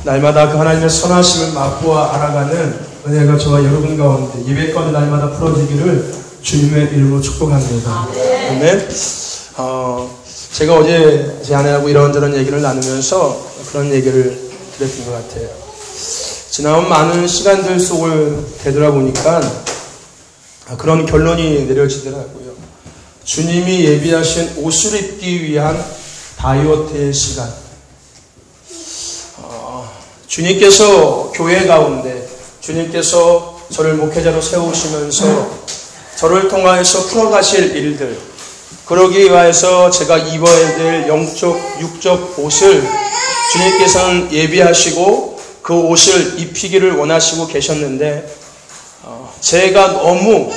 날마다 그 하나님의 선하심을 맛보아 알아가는 은혜가 저와 여러분 가운데 예배 가운데 날마다 풀어지기를 주님의 이름으로 축복합니다. 아멘. 제가 어제 제 아내하고 이런저런 얘기를 나누면서 그런 얘기를 드렸던 것 같아요. 지나온 많은 시간들 속을 되돌아보니까 그런 결론이 내려지더라고요. 주님이 예비하신 옷을 입기 위한 다이어트의 시간. 주님께서 교회 가운데 주님께서 저를 목회자로 세우시면서 저를 통하여서 풀어가실 일들, 그러기 위해서 제가 입어야 될 영적, 육적 옷을 주님께서는 예비하시고 그 옷을 입히기를 원하시고 계셨는데 제가 너무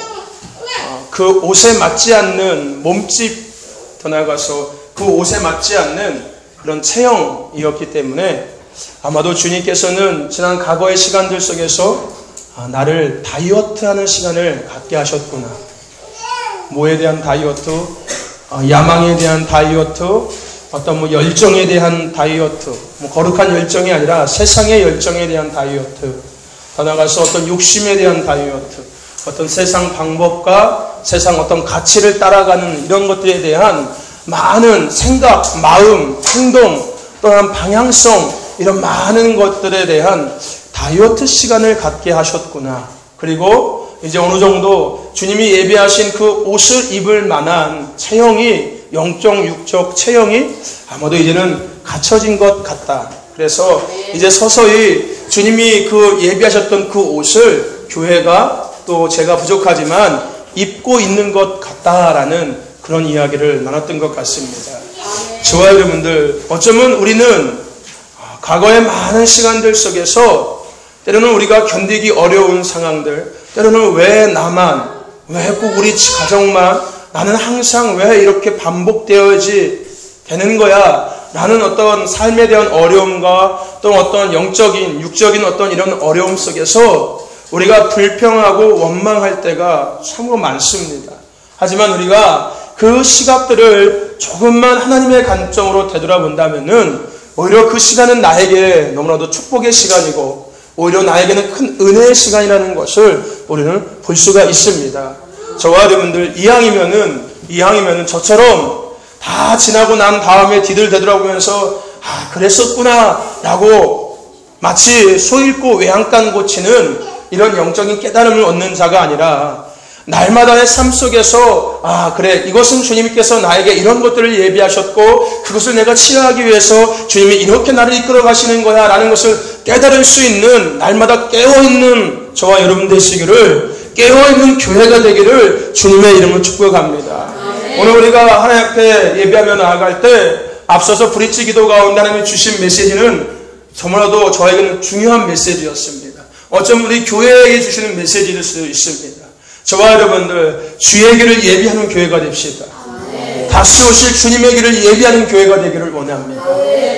그 옷에 맞지 않는 몸집, 더 나아가서 그 옷에 맞지 않는 그런 체형이었기 때문에 아마도 주님께서는 지난 과거의 시간들 속에서 나를 다이어트하는 시간을 갖게 하셨구나. 뭐에 대한 다이어트? 야망에 대한 다이어트, 어떤 열정에 대한 다이어트, 거룩한 열정이 아니라 세상의 열정에 대한 다이어트, 더 나아가서 어떤 욕심에 대한 다이어트, 어떤 세상 방법과 세상 어떤 가치를 따라가는 이런 것들에 대한 많은 생각, 마음, 행동, 또한 방향성, 이런 많은 것들에 대한 다이어트 시간을 갖게 하셨구나. 그리고 이제 어느 정도 주님이 예비하신 그 옷을 입을 만한 체형이, 영적, 육적 체형이 아마도 이제는 갖춰진 것 같다. 그래서 이제 서서히 주님이 그 예비하셨던 그 옷을 교회가 또 제가 부족하지만 입고 있는 것 같다라는 그런 이야기를 나눴던 것 같습니다. 저와 여러분들, 어쩌면 우리는 과거의 많은 시간들 속에서 때로는 우리가 견디기 어려운 상황들, 때로는 왜 나만, 왜 꼭 우리 가정만, 나는 항상 왜 이렇게 반복되어야지 되는 거야 라는 어떤 삶에 대한 어려움과 또 어떤 영적인, 육적인 어떤 이런 어려움 속에서 우리가 불평하고 원망할 때가 참으로 많습니다. 하지만 우리가 그 시각들을 조금만 하나님의 관점으로 되돌아본다면은 오히려 그 시간은 나에게 너무나도 축복의 시간이고 오히려 나에게는 큰 은혜의 시간이라는 것을 우리는 볼 수가 있습니다. 저와 여러분들 이왕이면은 저처럼 다 지나고 난 다음에 뒤를 되돌아보면서 그랬었구나 라고 마치 소 잃고 외양간 고치는 이런 영적인 깨달음을 얻는 자가 아니라 날마다의 삶 속에서 그래, 이것은 주님께서 나에게 이런 것들을 예비하셨고 그것을 내가 취하기 위해서 주님이 이렇게 나를 이끌어 가시는 거야 라는 것을 깨달을 수 있는 날마다 깨어있는 저와 여러분 되시기를, 깨어있는 교회가 되기를 주님의 이름으로 축복합니다. 오늘 우리가 하나님 앞에 예배하며 나아갈 때 앞서서 브릿지 기도 가운데 하나님이 주신 메시지는 정말로 저에게는 중요한 메시지였습니다. 어쩌면 우리 교회에게 주시는 메시지일 수도 있습니다. 저와 여러분들 주의 길을 예비하는 교회가 됩시다. 다시 오실 주님의 길을 예비하는 교회가 되기를 원합니다.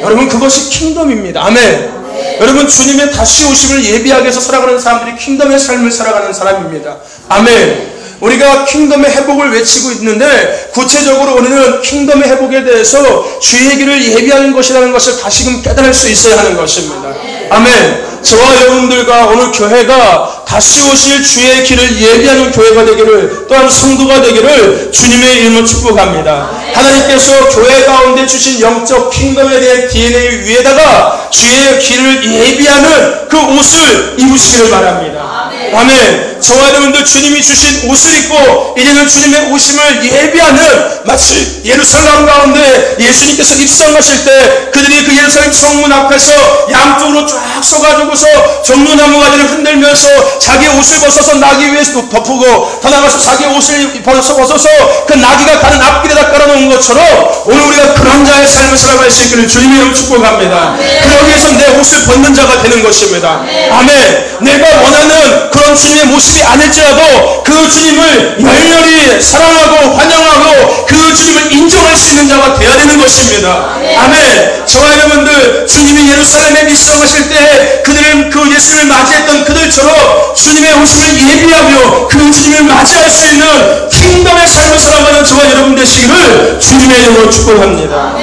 여러분, 그것이 킹덤입니다. 아멘. 여러분, 주님의 다시 오심을 예비하기 위해서 살아가는 사람들이 킹덤의 삶을 살아가는 사람입니다. 아멘. 우리가 킹덤의 회복을 외치고 있는데 구체적으로 우리는 킹덤의 회복에 대해서 주의 길을 예비하는 것이라는 것을 다시금 깨달을 수 있어야 하는 것입니다. 아멘. 저와 여러분들과 오늘 교회가 다시 오실 주의 길을 예비하는 교회가 되기를, 또한 성도가 되기를 주님의 이름으로 축복합니다. 하나님께서 교회 가운데 주신 영적 킹덤에 대한 DNA 위에다가 주의 길을 예비하는 그 옷을 입으시기를 바랍니다. 아멘. 저와 여러분들 주님이 주신 옷을 입고 이제는 주님의 오심을 예비하는, 마치 예루살렘 가운데 예수님께서 입성하실 때 그들이 그 예루살렘 성문 앞에서 양쪽으로 쫙 서가지고서 종려나무 가지를 흔들면서 자기 옷을 벗어서 나귀 위에 덮고 더 나가서 자기 옷을 벗어서 그 나귀가 가는 앞길에다 깔아놓은 것처럼 오늘 우리가 그런 자의 삶을 살아갈 수 있기를 주님의 이름으로 축복합니다. 그러기 위해서 내 옷을 벗는 자가 되는 것입니다. 아멘. 내가 원하는 그런 주님의 모습이 아닐지라도 그 주님을 열렬히 사랑하고 환영하고 그 주님을 인정할 수 있는 자가 되어야 되는 것입니다. 아멘. 저와 여러분들, 주님이 예루살렘에 입성하실 때 그들은 그 예수님을 맞이했던 그들처럼 주님의 오심을 예비하며 그 주님을 맞이할 수 있는 킹덤의 삶을 살아가는 저와 여러분 되시기를 주님의 이름으로 축복합니다.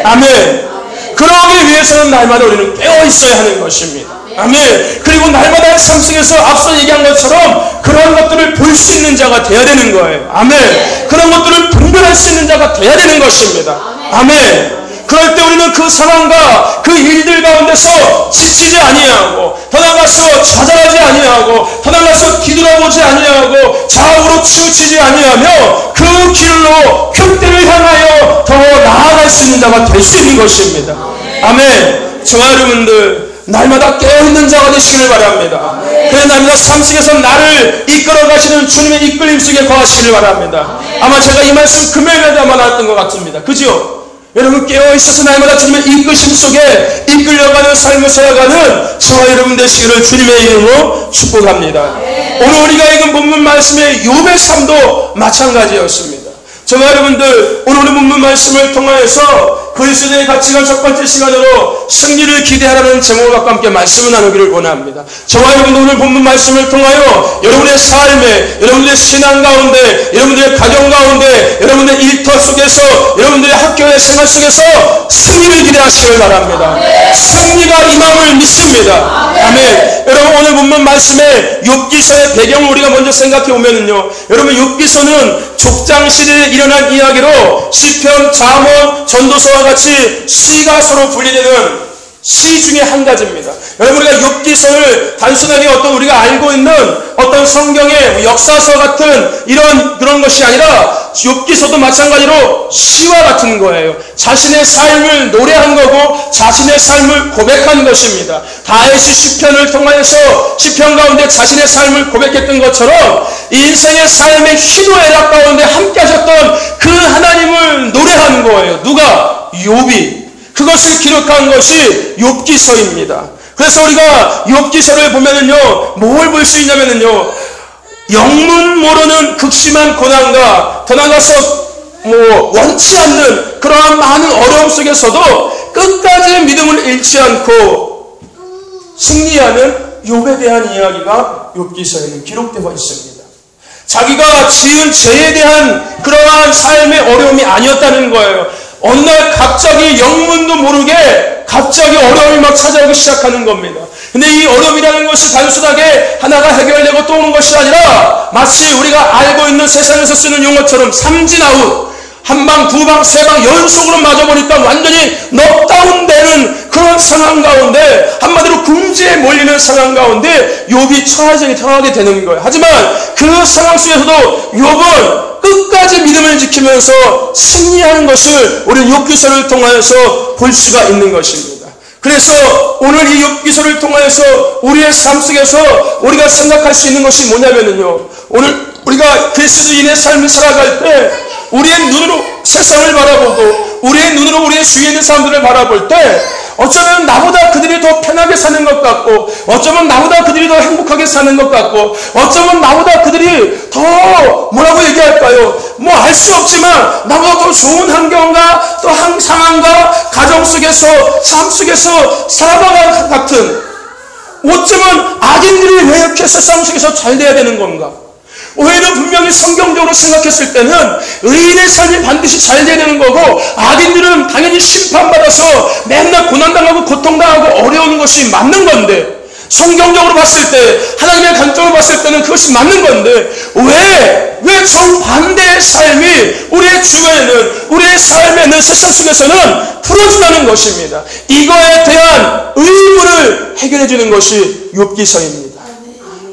아멘. 그 그러기 위해서는 날마다 우리는 깨어 있어야 하는 것입니다. 아멘. 그리고 날마다 삶 속에서 앞서 얘기한 것처럼 그런 것들을 볼 수 있는 자가 돼야 되는 거예요. 아멘. 그런 것들을 분별할 수 있는 자가 돼야 되는 것입니다. 아멘. 그럴 때 우리는 그 상황과 그 일들 가운데서 지치지 아니하고, 더 나아가서 좌절하지 아니하고, 더 나아가서 뒤돌아보지 아니하고, 좌우로 치우치지 아니하며 그 길로 흉대를 향하여 더 나아갈 수 있는 자가 될 수 있는 것입니다. 아멘. 저와 여러분들 날마다 깨어있는 자가 되시기를 바랍니다. 그래 날마다 삶 속에서 나를 이끌어 가시는 주님의 이끌림 속에 거하시기를 바랍니다. 아마 제가 이 말씀 금요일에 아마 나왔던 것 같습니다. 그죠? 여러분 깨어있어서 날마다 주님의 이끄심 속에 이끌려가는 삶을 살아가는 저와 여러분 되시기를 주님의 이름으로 축복합니다. 오늘 우리가 읽은 본문 말씀의 욥의 삶도 마찬가지였습니다. 저와 여러분들 오늘 본문 말씀을 통하여서 그리스도의 가치관 첫 번째 시간으로 승리를 기대하라는 제목과 함께 말씀을 나누기를 원합니다. 저와 여러분들 오늘 본문 말씀을 통하여 여러분의 삶에, 여러분들의 신앙 가운데, 여러분들의 가정 가운데, 여러분들의 일터 속에서, 여러분들의 학교의 생활 속에서 승리를 기대하시길 바랍니다. 승리가 임함을 믿습니다. 아멘. 여러분 오늘 본문 말씀에 욥기서의 배경을 우리가 먼저 생각해 보면은요, 여러분 욥기서는 족장 시대에 일어난 이야기로 시편, 잠언, 전도서와 같이 시가 서로 분리되는 시 중에 한 가지입니다. 여러분 우리가 욥기서를 단순하게 어떤 우리가 알고 있는 어떤 성경의 역사서 같은 그런 것이 아니라 욥기서도 마찬가지로 시와 같은 거예요. 자신의 삶을 노래한 거고 자신의 삶을 고백한 것입니다. 다윗이 시편을 통하여서 시편 가운데 자신의 삶을 고백했던 것처럼 인생의 삶의 희노애락 가운데 함께 하셨던 그 하나님을 노래한 거예요. 누가? 욥이. 그것을 기록한 것이 욥기서입니다. 그래서 우리가 욥기서를 보면은요, 뭘 볼 수 있냐면은요, 영문 모르는 극심한 고난과 더 나아가서 원치 않는 그러한 많은 어려움 속에서도 끝까지 믿음을 잃지 않고 승리하는 욥에 대한 이야기가 욥기서에는 기록되어 있습니다. 자기가 지은 죄에 대한 그러한 삶의 어려움이 아니었다는 거예요. 어느 날 갑자기 영문도 모르게 갑자기 어려움이 막 찾아오기 시작하는 겁니다. 근데 이 어려움이라는 것이 단순하게 하나가 해결되고 또 오는 것이 아니라 마치 우리가 알고 있는 세상에서 쓰는 용어처럼 삼진아웃, 한 방, 두 방, 세 방 연속으로 맞아보니까 완전히 넉다운 되는 그런 상황 가운데, 한마디로 궁지에 몰리는 상황 가운데 욥이 처하게 되는 거예요. 하지만 그 상황 속에서도 욥은 끝까지 믿음을 지키면서 승리하는 것을 우리는 욥기서를 통하여서 볼 수가 있는 것입니다. 그래서 오늘 이 욥기서를 통하여서 우리의 삶 속에서 우리가 생각할 수 있는 것이 뭐냐면요, 오늘 우리가 그리스도인의 삶을 살아갈 때 우리의 눈으로 세상을 바라보고 우리의 눈으로 우리의 주위에 있는 사람들을 바라볼 때 어쩌면 나보다 그들이 더 편하게 사는 것 같고, 어쩌면 나보다 그들이 더 행복하게 사는 것 같고, 어쩌면 나보다 그들이 더 뭐라고 얘기할까요? 알 수 없지만 나보다 더 좋은 환경과 또 상황과 가정 속에서 삶 속에서 살아가는 것 같은, 어쩌면 악인들이 왜 이렇게 세상 속에서 잘 돼야 되는 건가? 오히려 분명히 성경적으로 생각했을 때는 의인의 삶이 반드시 잘 돼야 되는 거고, 악인들은 당연히 심판받아서 맨날 고난당하고 고통당하고 어려운 것이 맞는 건데, 성경적으로 봤을 때, 하나님의 관점으로 봤을 때는 그것이 맞는 건데, 왜 정반대의 삶이 우리의 주변에는, 우리의 삶에 있는 세상 속에서는 풀어진다는 것입니다. 이거에 대한 의문을 해결해 주는 것이 욥기서입니다.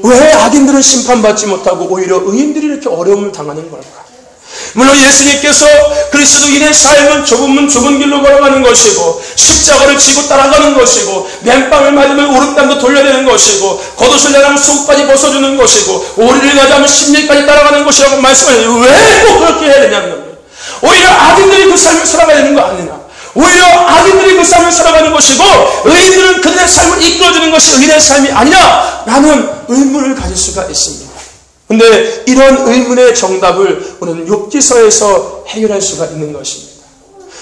왜 악인들은 심판받지 못하고 오히려 의인들이 이렇게 어려움을 당하는 걸까? 물론 예수님께서 그리스도인의 삶은 좁은 길로 걸어가는 것이고, 십자가를 지고 따라가는 것이고, 맨빵을 맞으면 오른땀도 돌려야 되는 것이고, 겉옷을 내라면 속까지 벗어주는 것이고, 오리를 가자면 십리까지 따라가는 것이라고 말씀하세요. 왜 꼭 그렇게 해야 되냐는 겁니다. 오히려 악인들이 그 삶을 살아가야 되는 거 아니냐? 오히려 악인들이 그 삶을 살아가는 것이고 의인들은 그들의 삶을 이끌어주는 것이 의인의 삶이 아니냐? 라는 의문을 가질 수가 있습니다. 근데 이런 의문의 정답을 우리는 욥기서에서 해결할 수가 있는 것입니다.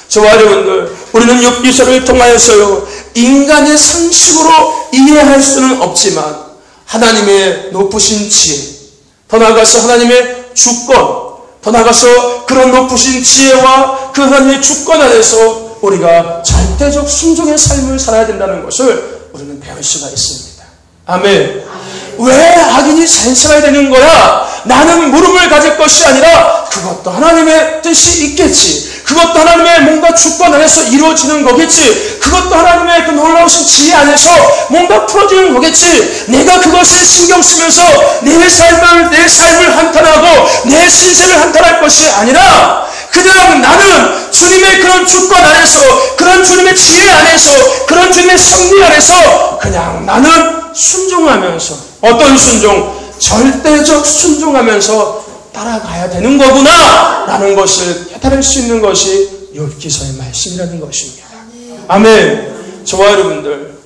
저와 여러분들, 우리는 욥기서를 통하여서요, 인간의 상식으로 이해할 수는 없지만 하나님의 높으신 지혜, 더 나아가서 하나님의 주권, 더 나아가서 그런 높으신 지혜와 그 하나님의 주권 안에서 우리가 절대적 순종의 삶을 살아야 된다는 것을 우리는 배울 수가 있습니다. 아멘. 왜 악인이 잘 살아야 되는 거야? 나는 물음을 가질 것이 아니라 그것도 하나님의 뜻이 있겠지. 그것도 하나님의 뭔가 주권 안에서 이루어지는 거겠지. 그것도 하나님의 그 놀라우신 지혜 안에서 뭔가 풀어지는 거겠지. 내가 그것을 신경 쓰면서 내 삶을 한탄하고 내 신세를 한탄할 것이 아니라 그냥 나는 주님의 그런 주권 안에서, 그런 주님의 지혜 안에서, 그런 주님의 섭리 안에서 그냥 나는 순종하면서, 어떤 순종? 절대적 순종하면서 따라가야 되는 거구나 라는 것을 깨달을 수 있는 것이 욥기서의 말씀이라는 것입니다. 아멘. 저와 여러분들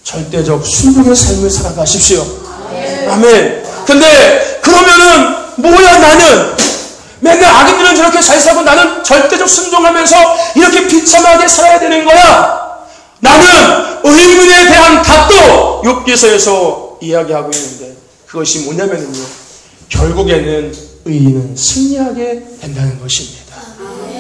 절대적 순종의 삶을 살아가십시오. 아멘. 근데 그러면은 뭐야, 나는 맨날 악인들은 저렇게 잘 살고 나는 절대적 순종하면서 이렇게 비참하게 살아야 되는 거야. 나는 의문에 대한 답도 욥기서에서 이야기하고 있는데 그것이 뭐냐면요, 결국에는 의인은 승리하게 된다는 것입니다.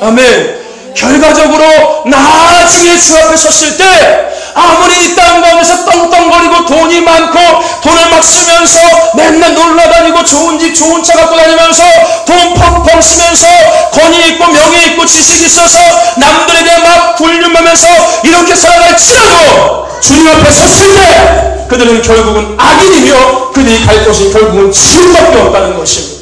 아멘. 결과적으로 나중에 주 앞에 섰을 때 아무리 이 땅 가운데서 떵떵거리고 돈이 많고 돈을 막 쓰면서 맨날 놀러다니고 좋은 집 좋은 차 갖고 다니면서 돈 펑펑 쓰면서 권위 있고 명예 있고 지식이 있어서 남들에게 막 불륜하면서 이렇게 살아갈지라도 주님 앞에 섰을 때 그들은 결국은 악인이며 그들이 갈 곳이 결국은 지옥밖에 없다는 것입니다.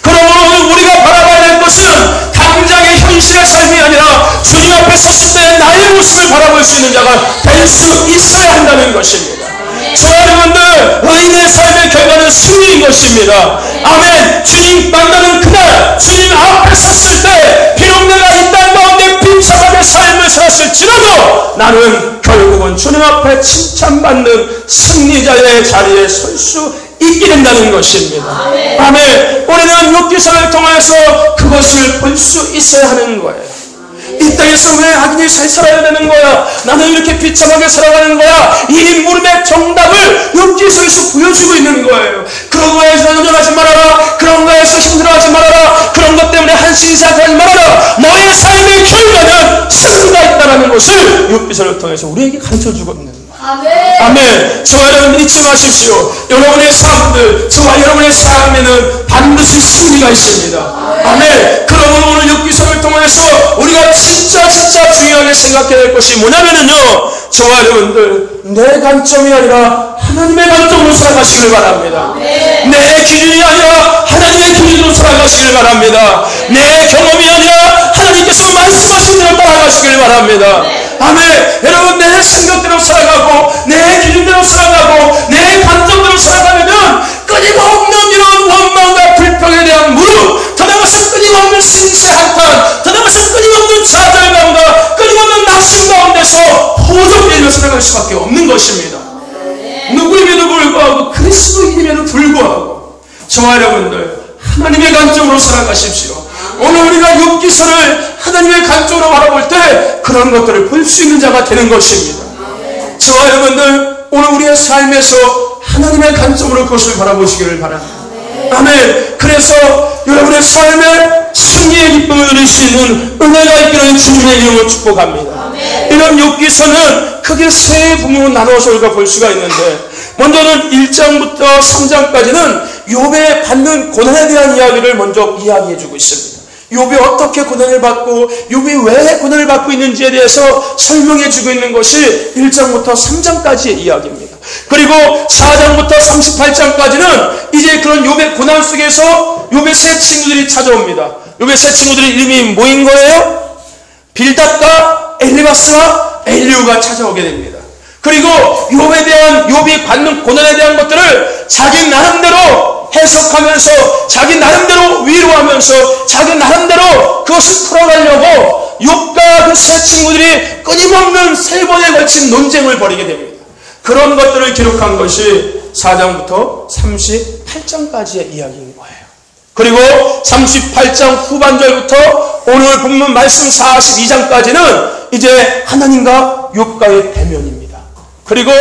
그러므로 우리가 바라봐야 될 것은 당장의 현실의 삶이 아니라 주님 앞에 섰을 때 나의 모습을 바라볼 수 있는 자가 될 수 있어야 한다는 것입니다. 저와 여러분들, 의인의 삶의 결과는 승리인 것입니다. 아멘. 주님 만나는 그날 주님 앞에 섰을 때 비록 내가 이 땅 가운데 비참하게 삶을 살았을지라도 나는 결국은 주님 앞에 칭찬받는 승리자의 자리에 설 수 있게 된다는 것입니다. 아멘. 우리는 욥기서를 통해서 그것을 볼 수 있어야 하는 거예요. 이 땅에서 왜 악인이 잘 살아야 되는 거야? 나는 이렇게 비참하게 살아가는 거야? 이 물음의 정답을 욥기서에서 보여주고 있는 거예요. 그런 거에서 연연하지 말아라. 그런 거에서 힘들어하지 말아라. 그런 것 때문에 한심히 생각하지 말아라. 너의 삶의 결과는 승리가 있다는 것을 욥기서를 통해서 우리에게 가르쳐주고 있는 거예요. 아멘. 아멘. 저와 여러분 잊지 마십시오. 여러분의 삶들, 저와 여러분의 삶에는 반드시 승리가 있습니다. 아멘. 그러므로 오늘 욥기서를 통해서 우리가 진짜 중요하게 생각해야 될 것이 뭐냐면요, 저와 여러분들 내 관점이 아니라 하나님의 관점으로 살아가시길 바랍니다. 내 기준이 아니라 하나님의 기준으로 살아가시길 바랍니다. 내 경험이 아니라 하나님께서 말씀하신 대로 따라가시길 바랍니다. 아멘. 여러분, 내 생각대로 살아가고 내 기준대로 살아가고 내 관점대로 살아가면은 끊임없는 이런 원망과 불평에 대한 무릎, 더 나아가서 끊임없는 신세 한탄, 더 나아가서 끊임없는 좌절감과 끊임없는 낙심 가운데서 호적되며 살아갈 수밖에 없는 것입니다. 누구임에도 불구하고 그리스도인임에도 불구하고 저와 여러분들 하나님의 관점으로 살아가십시오. 오늘 우리가 욥기서를 하나님의 관점으로 바라볼 때 그런 것들을 볼 수 있는 자가 되는 것입니다. 저와 여러분들 오늘 우리의 삶에서 하나님의 관점으로 그것을 바라보시기를 바랍니다. 아멘. 그래서 여러분의 삶에 승리의 기쁨을 누릴 수 있는 은혜가 있기를 주님의 이름으로 축복합니다. 이런 욥기서는 크게 세 부분으로 나눠서 우리가 볼 수가 있는데, 먼저는 1장부터 3장까지는 욥의 받는 고난에 대한 이야기를 먼저 이야기해주고 있습니다. 욥이 어떻게 고난을 받고 욥이 왜 고난을 받고 있는지에 대해서 설명해주고 있는 것이 1장부터 3장까지의 이야기입니다. 그리고 4장부터 38장까지는 이제 그런 욥의 고난 속에서 욥의 세 친구들이 찾아옵니다. 욥의 세 친구들의 이름이 뭐인 거예요? 빌닷과 엘리바스와 엘리후가 찾아오게 됩니다. 그리고 욥이 받는 고난에 대한 것들을 자기 나름대로 해석하면서 자기 나름대로 위로하면서 자기 나름대로 그것을 풀어가려고 욥과 그 세 친구들이 끊임없는 세 번에 걸친 논쟁을 벌이게 됩니다. 그런 것들을 기록한 것이 4장부터 38장까지의 이야기인 거예요. 그리고 38장 후반절부터 오늘 본문 말씀 42장까지는 이제 하나님과 욥과의 대면입니다. 그리고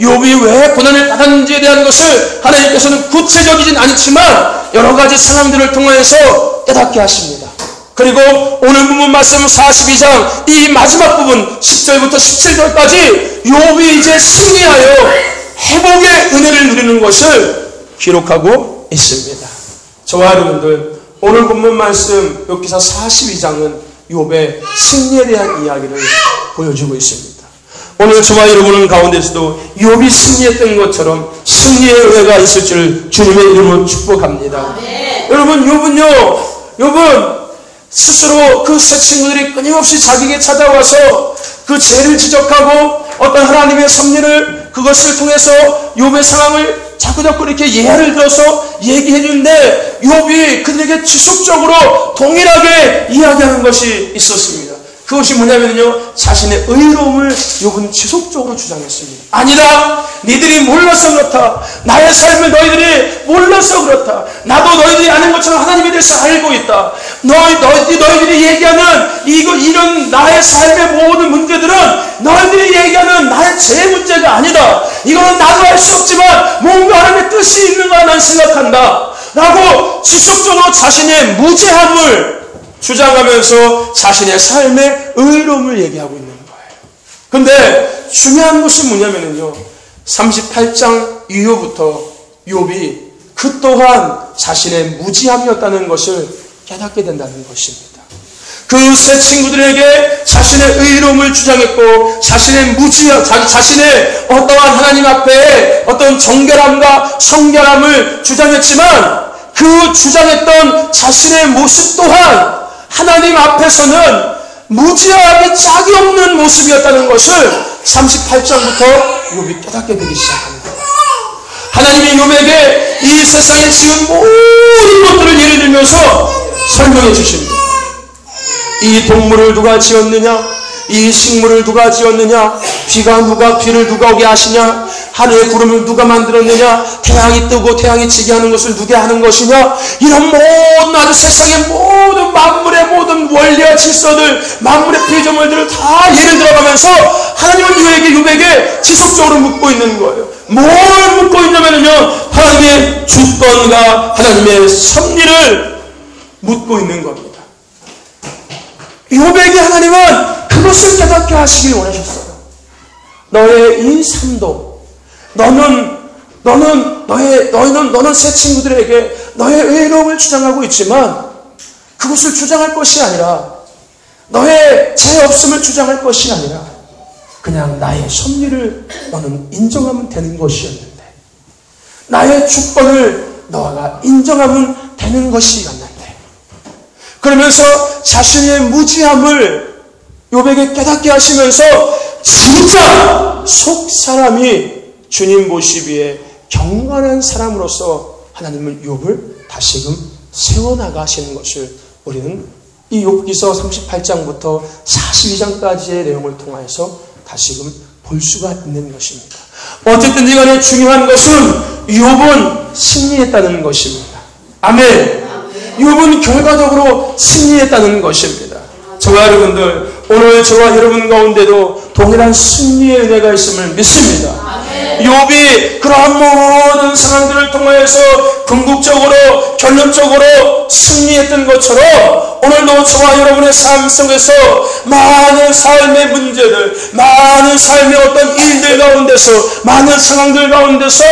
욥이 왜 고난을 받았는지에 대한 것을 하나님께서는 구체적이진 않지만 여러 가지 상황들을 통해서 깨닫게 하십니다. 그리고 오늘 본문 말씀 42장 이 마지막 부분 10절부터 17절까지 욥이 이제 승리하여 회복의 은혜를 누리는 것을 기록하고 있습니다. 저와 여러분들, 오늘 본문 말씀 욥기서 42장은 욥의 승리에 대한 이야기를 보여주고 있습니다. 오늘 저와 여러분 가운데서도 욥이 승리했던 것처럼 승리의 은혜가 있을 줄 주님의 이름으로 축복합니다. 여러분, 욥은 스스로 그 세 친구들이 끊임없이 자기에게 찾아와서 그 죄를 지적하고 어떤 하나님의 섭리를 그것을 통해서 욥의 상황을 자꾸자꾸 이렇게 예를 들어서 얘기해 주는데 욥이 그들에게 지속적으로 동일하게 이야기하는 것이 있었습니다. 그것이 뭐냐면요, 자신의 의로움을 욥은 지속적으로 주장했습니다. 아니다, 니들이 몰라서 그렇다. 나의 삶을 너희들이 몰라서 그렇다. 나도 너희들이 아는 것처럼 하나님에 대해서 알고 있다. 너희들이 얘기하는 이런 나의 삶의 모든 문제들은 너희들이 얘기하는 나의 죄 문제가 아니다. 이거는 나도 알 수 없지만 뭔가 하나님의 뜻이 있는 거라 난 생각한다 라고 지속적으로 자신의 무죄함을 주장하면서 자신의 삶의 의로움을 얘기하고 있는 거예요. 근데 중요한 것이 뭐냐면요, 38장 이후부터 욥이 그 또한 자신의 무지함이었다는 것을 깨닫게 된다는 것입니다. 그 세 친구들에게 자신의 의로움을 주장했고 자신의 무지함, 자신의 어떠한 하나님 앞에 어떤 정결함과 성결함을 주장했지만 그 주장했던 자신의 모습 또한 하나님 앞에서는 무지하게 짝이 없는 모습이었다는 것을 38장부터 욥이 깨닫게 되기 시작합니다. 하나님이 욥에게 이 세상에 지은 모든 것들을 예를 들면서 설명해 주십니다. 이 동물을 누가 지었느냐? 이 식물을 누가 지었느냐? 비를 누가 오게 하시냐? 하늘의 구름을 누가 만들었느냐? 태양이 뜨고 태양이 지게 하는 것을 누가 하는 것이냐? 이런 모든 아주 세상의 모든 만물의 모든 원리와 질서들, 만물의 피조물들을 다 예를 들어가면서 하나님은 욥에게 지속적으로 묻고 있는 거예요. 뭘 묻고 있냐면요, 하나님의 주권과 하나님의 섭리를 묻고 있는 겁니다. 욥에게 하나님은 그것을 깨닫게 하시길 원하셨어요. 너의 이 삶도 너는 새 친구들에게 너의 의로움을 주장하고 있지만 그것을 주장할 것이 아니라 너의 죄 없음을 주장할 것이 아니라 그냥 나의 섭리를 너는 인정하면 되는 것이었는데, 나의 주권을 너가 인정하면 되는 것이었는데, 그러면서 자신의 무지함을 욥에게 깨닫게 하시면서 진짜 속 사람이 주님 보시기에 경건한 사람으로서 하나님은 욥을 다시금 세워나가시는 것을 우리는 이 욥기서 38장부터 42장까지의 내용을 통해서 다시금 볼 수가 있는 것입니다. 어쨌든 이간에 중요한 것은 욥은 승리했다는 것입니다. 아멘. 욥은 결과적으로 승리했다는 것입니다. 저와 여러분들, 오늘 저와 여러분 가운데도 동일한 승리의 은혜가 있음을 믿습니다. 욥이 그러한 모든 상황들을 통해서 궁극적으로 결론적으로 승리했던 것처럼 오늘도 저와 여러분의 삶 속에서 많은 삶의 문제들, 많은 삶의 어떤 일들 가운데서, 많은 상황들 가운데서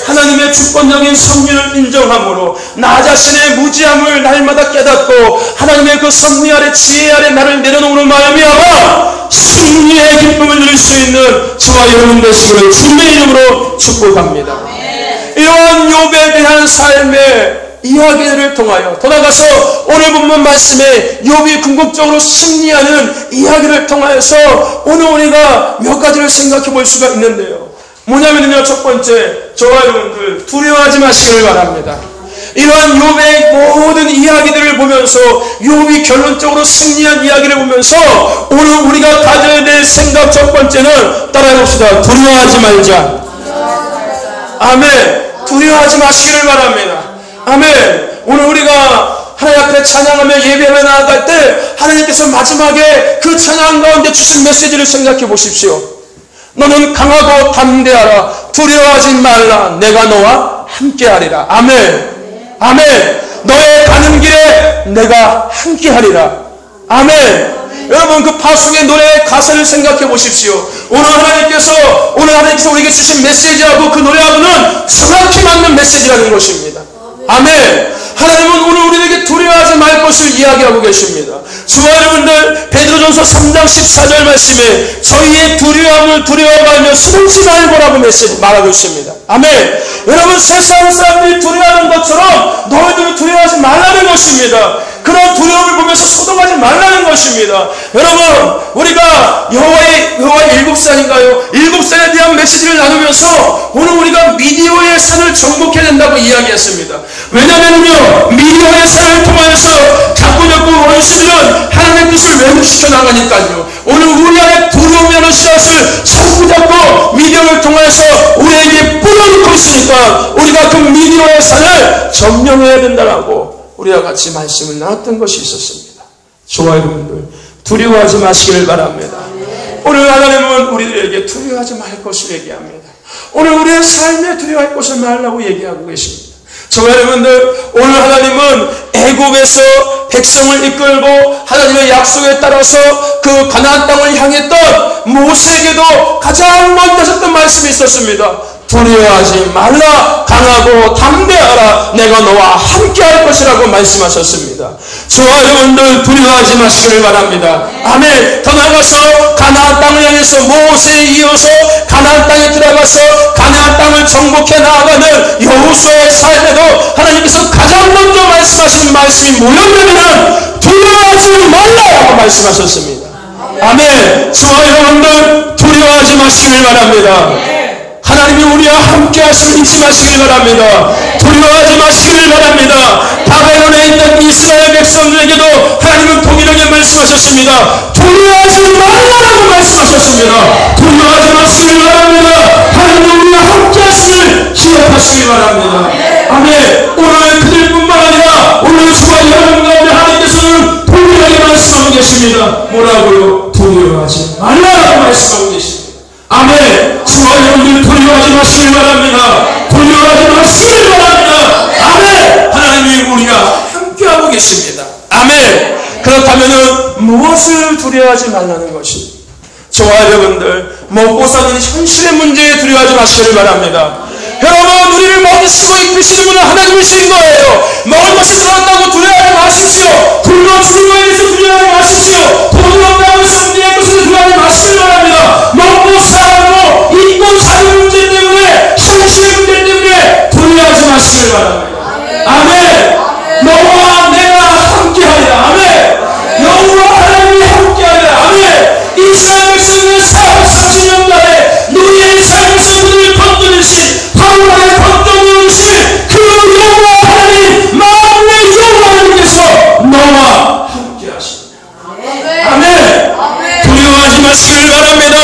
하나님의 주권적인 섭리를 인정함으로 나 자신의 무지함을 날마다 깨닫고 하나님의 그 섭리 아래, 지혜 아래 나를 내려놓음으로 말미암아 승리의 기쁨을 누릴 수 있는 저와 여러분 되시기를 주님의 이름으로 축복합니다. 이러한 욥에 대한 삶의 이야기를 통하여 돌아가서 오늘 본문 말씀에 욥이 궁극적으로 승리하는 이야기를 통하여서 오늘 우리가 몇 가지를 생각해 볼 수가 있는데요. 뭐냐면요, 첫 번째, 저와 여러분들 두려워하지 마시길 바랍니다. 이러한 욥의 모든 이야기들을 보면서 욥이 결론적으로 승리한 이야기를 보면서 오늘 우리가 가져야 될 생각 첫 번째는 따라해봅시다. 두려워하지 말자. 아멘. 두려워하지 마시기를 바랍니다. 아멘. 오늘 우리가 하나님 앞에 찬양하며 예배하며 나아갈 때 하나님께서 마지막에 그 찬양 가운데 주신 메시지를 생각해 보십시오. 너는 강하고 담대하라. 두려워하지 말라. 내가 너와 함께하리라. 아멘. 아멘. 너의 가는 길에 내가 함께하리라. 아멘. 여러분, 그 파수의 노래의 가사를 생각해 보십시오. 오늘 하나님께서 우리에게 주신 메시지하고 그 노래하고는 정확히 맞는 메시지라는 것입니다. 아멘. 하나님은 오늘 우리에게 두려워하지 말 것을 이야기하고 계십니다. 저와 여러분들, 베드로전서 3장 14절 말씀에 저희의 두려움을 두려워하며 수동치 말고라고 말하고 있습니다. 아멘. 여러분, 세상 사람들이 두려워하는 것처럼 너희들은 두려워하지 말라는 것입니다. 그런 두려움을 보면서 소동하지 말라는 것입니다. 여러분, 우리가 여호와의 7산인가요? 7산에 대한 메시지를 나누면서 오늘 우리가 미디어의 산을 정복해야 된다고 이야기했습니다. 왜냐면요, 미디어의 산을 통하여서 자꾸 원수들은 하나님의 뜻을 왜곡시켜 나가니까요. 오늘 우리 안에 두려움이라는 씨앗을 자꾸 미디어를 통해서 우리에게 뿌려놓고 있으니까 우리가 그 미디어의 산을 점령해야 된다라고 우리와 같이 말씀을 나눴던 것이 있었습니다. 저와 여러분들, 두려워하지 마시기를 바랍니다. 오늘 하나님은 우리들에게 두려워하지 말 것을 얘기합니다. 오늘 우리의 삶에 두려워할 것을 말라고 얘기하고 계십니다. 저와 여러분들, 오늘 하나님은 애굽에서 백성을 이끌고 하나님의 약속에 따라서 그 가나안 땅을 향했던 모세에게도 가장 먼저 하셨던 말씀이 있었습니다. 두려워하지 말라, 강하고 담대하라, 내가 너와 함께할 것이라고 말씀하셨습니다. 저와 여러분들, 두려워하지 마시기를 바랍니다. 아멘. 더 나아가서 가나안 땅을 향해서 모세에 이어서 가나안 땅에 들어가서 가나안 땅을 정복해 나아가는 여호수아의 삶에도 하나님께서 가장 먼저 말씀하시는 말씀이 뭐였냐면 두려워하지 말라라고 말씀하셨습니다. 아멘. 저와 여러분들, 두려워하지 마시기를 바랍니다. 하나님이 우리와 함께 하심을 잊지 마시길 바랍니다. 두려워하지 마시기를 바랍니다. 바벨론에 있는 이스라엘 백성들에게도 하나님은 동일하게 말씀하셨습니다. 두려워하지 말라라고 말씀하셨습니다. 두려워하지 마시길 바랍니다. 하나님은 우리와 함께 하심을 기억하시길 바랍니다. 아멘. 오늘 그들뿐만 아니라 오늘 수많은 여러분 가운데 하나님께서는 동일하게 말씀하고 계십니다. 뭐라고요? 두려워하지 말라라고 말씀하고 계십니다. 아멘. 주와 여러분들, 두려워하지 마시길 바랍니다. 두려워하지 마시길 바랍니다. 아멘. 하나님이 우리가 함께하고 계십니다. 아멘. 그렇다면 무엇을 두려워하지 말라는 것입니다. 저와 여러분들, 먹고 사는 현실의 문제에 두려워하지 마시길 바랍니다. 여러분, 우리를 먹이시고 입히시는 분은 하나님이신 거예요. 먹을 것이 들어왔다고 두려워하지 마십시오. 굶어 죽는 거에 대해서 두려워하지 마십시오. 돈이 없다고 해서 문제의 것을 두려워하지 마시길 바랍니다. 먹고 살고 입고 사는 문제 때문에, 현실의 문제 때문에 두려워하지 마시길 바랍니다. 아멘. 너와 내가 함께하리라. 아멘. 여호와 하나님이 함께하리라. 아멘. 이스라엘 백성들의 40년 만에 너희의 삶에서 그들을 건져내신 하나님의 건져내신 그 여호와 하나님, 만군의 여호와 하나님께서 너와 함께하십니다. 아멘. 두려워하지 마시길 바랍니다.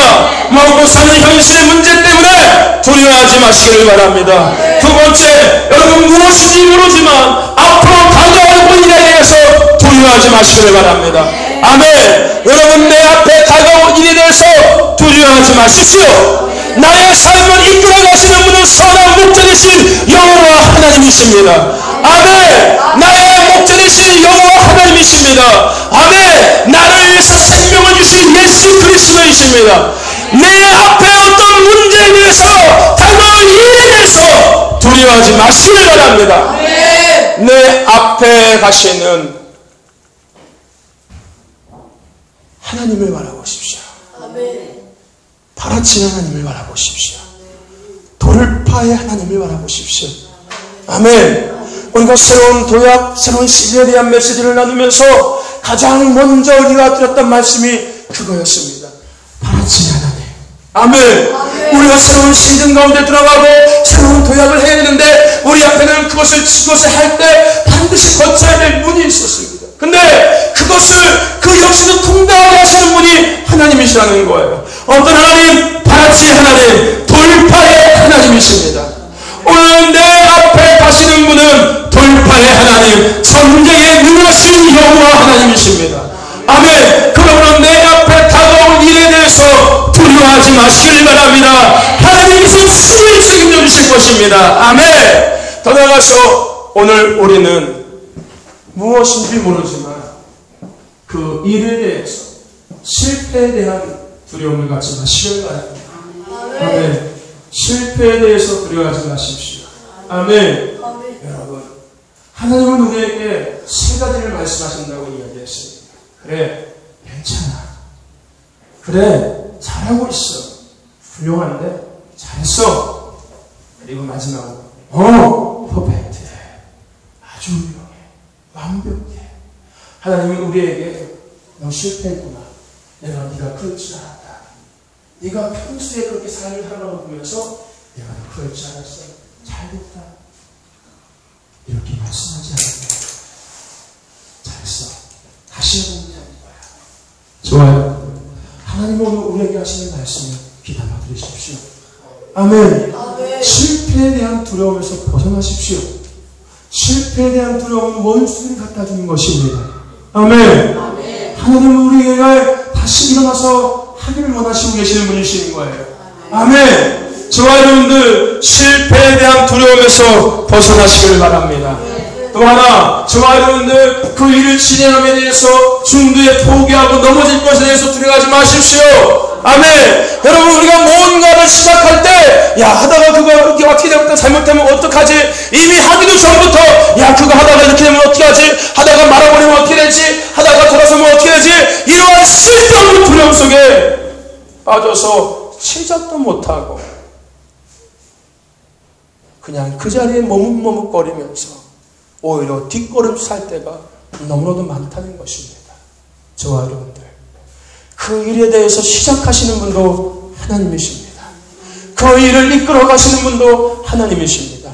먹고 사는 현실의 문제 때문에 두려워하지 마시길 바랍니다. 두 번째, 여러분 무엇인지 모르지만 앞으로 다가올 일에 대해서 두려워하지 마시길 바랍니다. 아멘. 여러분, 내 앞에 다가올 일에 대해서 두려워하지 마십시오. 나의 삶을 이끌어 가시는 분은 선한 목자이신 여호와 하나님이십니다. 아멘. 나의 목자이신 여호와 하나님이십니다. 아멘. 나를 위해서 생명을 주신 예수 그리스도이십니다. 내 앞에 어떤 문제에 대해서, 다가올 일에 대해서 두려워하지 마시길 바랍니다. 내 앞에 가시는 하나님을 바라보십시오. 파라친 하나님을 바라보십시오. 돌파의 하나님을 바라보십시오. 아멘. 우리가 새로운 도약, 새로운 시대에 대한 메시지를 나누면서 가장 먼저 우리가 드렸던 말씀이 그거였습니다. 파라친 하나님. 아멘. 우리가 새로운 시즌 가운데 들어가고 새로운 도약을 해야 되는데 우리 앞에는 그것을 할 때 반드시 거쳐야 될 문이 있었습니다. 근데 그 역시도 통과하게 하시는 분이 하나님이시라는 거예요. 어떤 하나님? 파라치 하나님, 돌파의 하나님이십니다. 오늘 내 앞에 가시는 분은 돌파의 하나님, 전쟁에 능하신 여호와 하나님이십니다. 아멘. 그러므로 내 앞에 다가올 일에 대해서 두려워하지 마시길 바랍니다. 하나님께서 친히 책임져 주실 것입니다. 아멘. 더 나아가서 오늘 우리는 무엇인지 모르지만 그 일에 대해서, 실패에 대한 두려움을 갖지 마시길 바랍니다. 아멘. 실패에 대해서 두려워하지 마십시오. 아멘. 여러분, 하나님은 우리에게 세 가지를 말씀하신다고 이야기했습니다. 그래, 괜찮아. 그래, 잘하고 있어. 훌륭한데? 잘했어. 그리고 마지막으로, 퍼펙트해. 아주 훌륭해. 완벽해. 하나님은 우리에게 너 실패했구나. 네가 그럴 줄 알았다. 네가 평소에 그렇게 삶을 살아가고 보면서 내가 너 그럴 줄 알았어. 잘됐다. 이렇게 말씀하지 않았냐. 잘했어. 다시 해보면 되는 거야. 좋아요. 하나님은 우리에게 하시는 말씀을 귀담아 들으십시오. 아멘. 실패에 대한 두려움에서 벗어나십시오. 실패에 대한 두려움은 원수를 갖다 주는 것입니다. 아멘. 하나님은 우리에게 다시 일어나서 하기를 원하시고 계시는 분이신 거예요. 아멘. 저와 여러분들 실패에 대한 두려움에서 벗어나시길 바랍니다. 또 하나, 저와 여러분들 그 일을 진행함에 대해서 중도에 포기하고 넘어질 것에 대해서 두려워하지 마십시오. 아멘. 여러분, 우리가 뭔가를 시작할 때, 하다가 그거 이게 어떻게 되면 잘못되면 어떡하지? 이미 하기도 전부터, 그거 하다가 이렇게 되면 어떻게 하지? 하다가 말아버리면 어떻게 되지? 하다가 돌아서면 어떻게 되지? 이러한 쓸데없는 두려움 속에 빠져서 시작도 못하고 그냥 그 자리에 머뭇머뭇거리면서 오히려 뒷걸음 살 때가 너무나도 많다는 것입니다. 저와 여러분들, 그 일에 대해서 시작하시는 분도 하나님이십니다. 그 일을 이끌어 가시는 분도 하나님이십니다.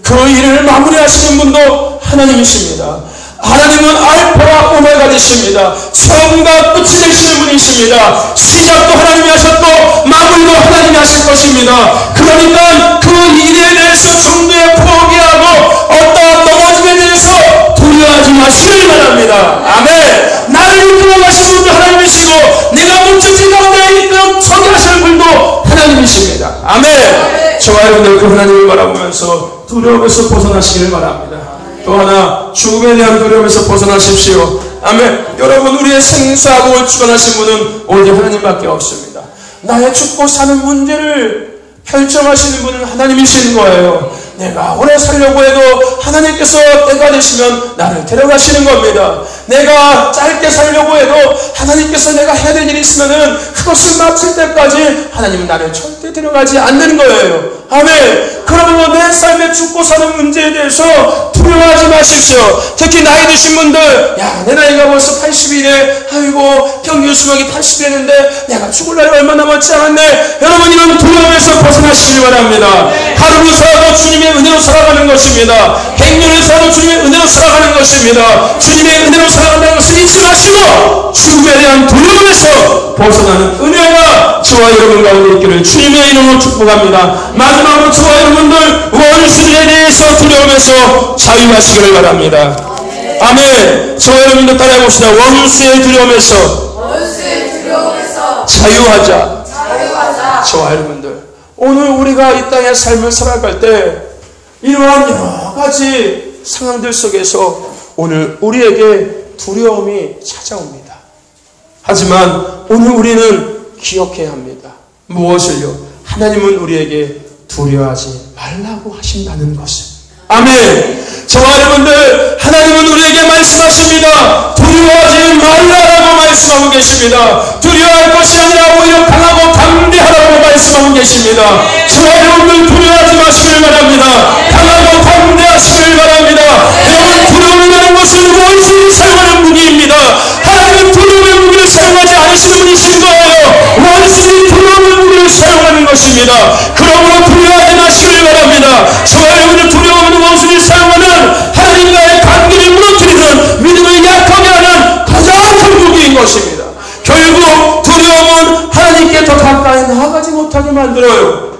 그 일을 마무리하시는 분도 하나님이십니다. 하나님은 알파와 오메가 되십니다. 처음과 끝이 되시는 분이십니다. 시작도 하나님이 하셨고 마무리도 하나님이 하실 것입니다. 그러니까 그 일에 대해서 중도에 포기하고 어떠한 넘어짐에 대해서 두려워하지 마시길 바랍니다. 아멘. 나를 이끌어 가시는 분도 하나님이시고 내가 목적지 가운데 이끌어 서게 하시는 분도 하나님이십니다. 아멘. 저와 여러분들 그 하나님을 바라보면서 두려움에서 벗어나시기를 바랍니다. 또 하나, 죽음에 대한 두려움에서 벗어나십시오. 아멘. 여러분, 우리의 생사복을 주관하신 분은 오직 하나님밖에 없습니다. 나의 죽고 사는 문제를 결정하시는 분은 하나님이신 거예요. 내가 오래 살려고 해도 하나님께서 때가 되시면 나를 데려가시는 겁니다. 내가 짧게 살려고 해도 하나님께서 내가 해야 될 일이 있으면은 그것을 마칠 때까지 하나님은 나를 절대 데려가지 않는 거예요. 아멘. 그러므로 내 삶에 죽고 사는 문제에 대해서 두려워하지 마십시오. 특히 나이 드신 분들, 내 나이가 벌써 80이네. 아이고, 평균 수명이 80되는데 내가 죽을 날이 얼마 남았지 않았네. 여러분, 이런 두려움에서 벗어나시길 바랍니다. 하루를 살아도 주님의 은혜로 살아가는 것입니다. 100년을 살아도 주님의 은혜로 살아가는 것입니다. 주님의 은혜로 살아간다는 것을 잊지 마시고 죽음에 대한 두려움에서 벗어나는 은혜가 저와 여러분 가운데 있기를 주님의 이름으로 축복합니다. 마지막으로 저와 여러분들 원수들에 대해서 두려움에서 자유하시기를 바랍니다. 아멘. 저와 여러분들 따라해봅시다. 원수의 두려움에서 자유하자. 저와 여러분들, 오늘 우리가 이 땅의 삶을 살아갈 때 이러한 여러 가지 상황들 속에서 오늘 우리에게 두려움이 찾아옵니다. 하지만 오늘 우리는 기억해야 합니다. 무엇을요? 하나님은 우리에게 두려워하지 말라고 하신다는 것을. 아멘. 저와 여러분들, 하나님은 우리에게 말씀하십니다. 두려워하지 말라라고 말씀하고 계십니다. 두려워할 것이 아니라 오히려 강하고 담대하라고 말씀하고 계십니다. 저와 여러분들 두려워하지 마시길 바랍니다. 강하고 담대하시길 바랍니다. 여러분, 두려움이라는 것은 원수를 사용하는 무기입니다. 하나님은 두려움의 무기를 사용하지 않으시는 분이신 거예요. 원수는 두려움의 무기를 사용하는 것입니다. 그러므로 두려워하지 마시길 바랍니다. 저와 여러분들, 두려움은 원수를 사용하는 하나님과의 관계를 무너뜨리는, 믿음을 약하게 하는 가장 큰 무기인 것입니다. 결국 두려움은 하나님께 더 가까이 나아가지 못하게 만들어요.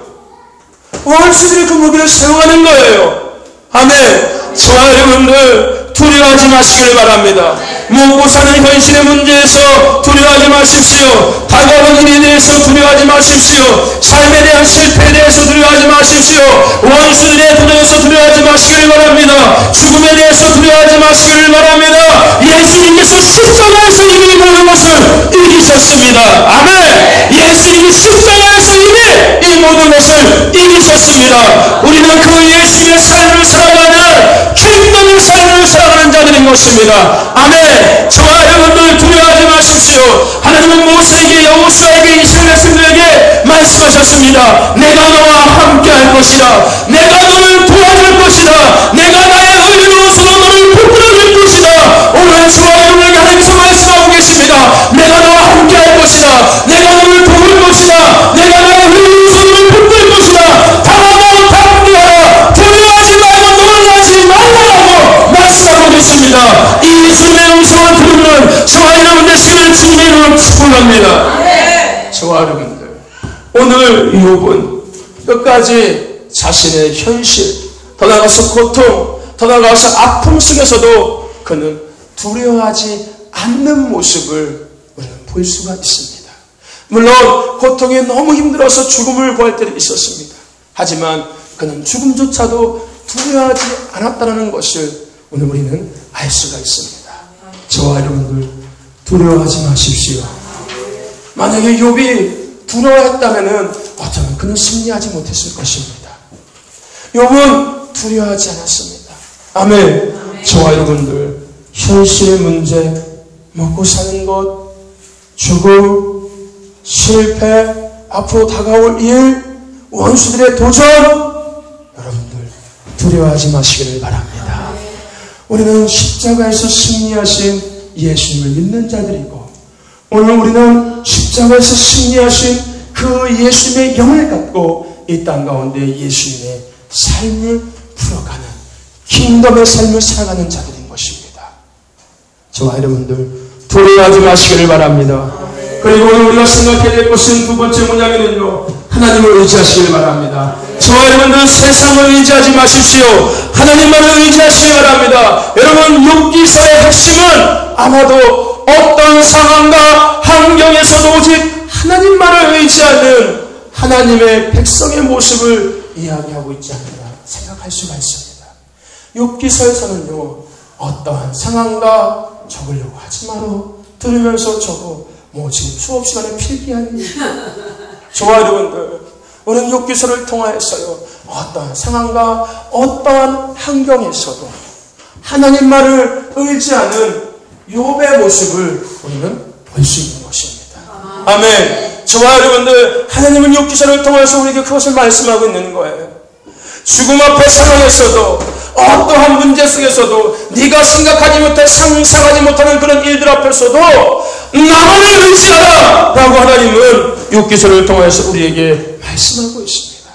원수들이 그 무기를 사용하는 거예요. 아멘. 저와 여러분들 두려워하지 마시길 바랍니다. 먹고 사는 현실의 문제에서 두려워하지 마십시오. 다가오는 일에 대해서 두려워하지 마십시오. 삶에 대한 실패에 대해서 두려워하지 마십시오. 원수들의 대해서 두려워하지 마시기를 바랍니다. 죽음에 대해서 두려워하지 마시기를 바랍니다. 예수님께서 십자가에서 이미 모든 것을 이기셨습니다. 아멘. 예수님이 십자가에서 이미 이 모든 것을 이기셨습니다. 우리는 그 예수님의 삶을 살아가는 킹덤의 삶을 살아가는 자들인 것입니다. 아멘. 저와 여러분들 두려워하지 마십시오. 하나님은 모세에게, 여호수아에게, 이스라엘 백성들에게 말씀하셨습니다. 내가 너와 함께 할 것이다. 내가 너를 도와줄 것이다. 내가 나의 의로서도 너를 붙들어줄 것이다. 오늘 저와 여러분에게 하나님께서 말씀하고 계십니다. 내가 너와 함께 할 것이다. 내가 너를 도울 것이다. 내가 나의 의로서 너를 붙들 것이다. 당하고 담대하라. 두려워하지 말고 놀라지 말라고 말씀하고 계십니다. 이 주님의 음성을 들으면 저와 여러분 되시기를 주님의 이름으로 축복합니다. 저와 여러분들, 오늘 욥은 끝까지 자신의 현실, 더 나아가서 고통, 더 나아가서 아픔 속에서도 그는 두려워하지 않는 모습을 우리는 볼 수가 있습니다. 물론 고통이 너무 힘들어서 죽음을 구할 때도 있었습니다. 하지만 그는 죽음조차도 두려워하지 않았다는 것을 오늘 우리는 알 수가 있습니다. 저와 여러분들 두려워하지 마십시오. 만약에 욥이 두려워했다면 어쩌면 그는 승리하지 못했을 것입니다. 욥은 두려워하지 않았습니다. 아멘. 저와 여러분들 현실의 문제, 먹고 사는 것, 죽음, 실패, 앞으로 다가올 일, 원수들의 도전, 여러분들 두려워하지 마시기를 바랍니다. 우리는 십자가에서 승리하신 예수님을 믿는 자들이고, 오늘 우리는 십자가에서 승리하신 그 예수님의 영을 갖고 이 땅 가운데 예수님의 삶을 풀어가는 킹덤의 삶을 살아가는 자들인 것입니다. 저와 여러분들 두려워하지 마시기를 바랍니다. 그리고 오늘 우리가 생각해야 될 것은 두 번째 뭐냐면요, 하나님을 의지하시기를 바랍니다. 저와 여러분들 세상을 의지하지 마십시오. 하나님만을 의지하시기 바랍니다. 여러분, 욥기서의 핵심은 아마도 어떤 상황과 환경에서도 오직 하나님만을 의지하는 하나님의 백성의 모습을 이야기하고 있지 않나 생각할 수가 있습니다. 욥기서에서는요, 어떠한 상황과 적으려고 하지 마라 들으면서 저거 지금 수업 시간에 필기하는 일. 저와 여러분들, 우리는 욥기서를 통하여서요, 어떠한 상황과 어떠한 환경에서도 하나님만을 의지하는 욥의 모습을 우리는 볼 수 있는 것입니다. 아멘. 저와 여러분들, 하나님은 욥기서를 통해서 우리에게 그것을 말씀하고 있는 거예요. 죽음 앞의 상황에서도, 어떠한 문제 속에서도, 네가 생각하지 못해 상상하지 못하는 그런 일들 앞에서도 나만을 의지하라 라고 하나님은 욥기서를 통해서 우리에게 말씀하고 있습니다.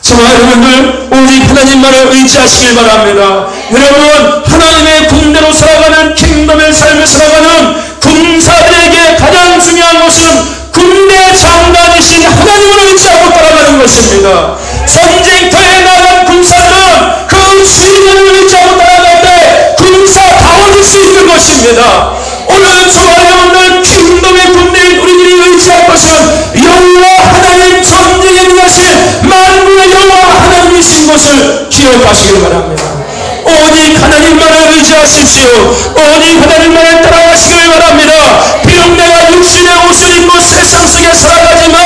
저와 여러분들, 오직 하나님만을 의지하시길 바랍니다. 여러분, 하나님의 군대로 살아가는 킹덤의 삶을 살아가는 군사들에게 가장 중요한 것은 군대 장관이신 하나님을 의지하고 따라가는 것입니다. 전쟁터에 나간 군사들은 그 주인을 의지하고 따라갈 때 군사다워질 수 있는 것입니다. 오늘 저와 여러분들 킹덤의 군대인 우리들이 의지할 것은 여호와 하나님, 전쟁에 능하신 만군의 여호와 하나님이신 것을 기억하시길 바랍니다. 오직 하나님만을 의지하십시오. 오직 하나님만을 따라가시길 바랍니다. 비록 내가 육신의 옷을 입고 세상 속에 살아가지만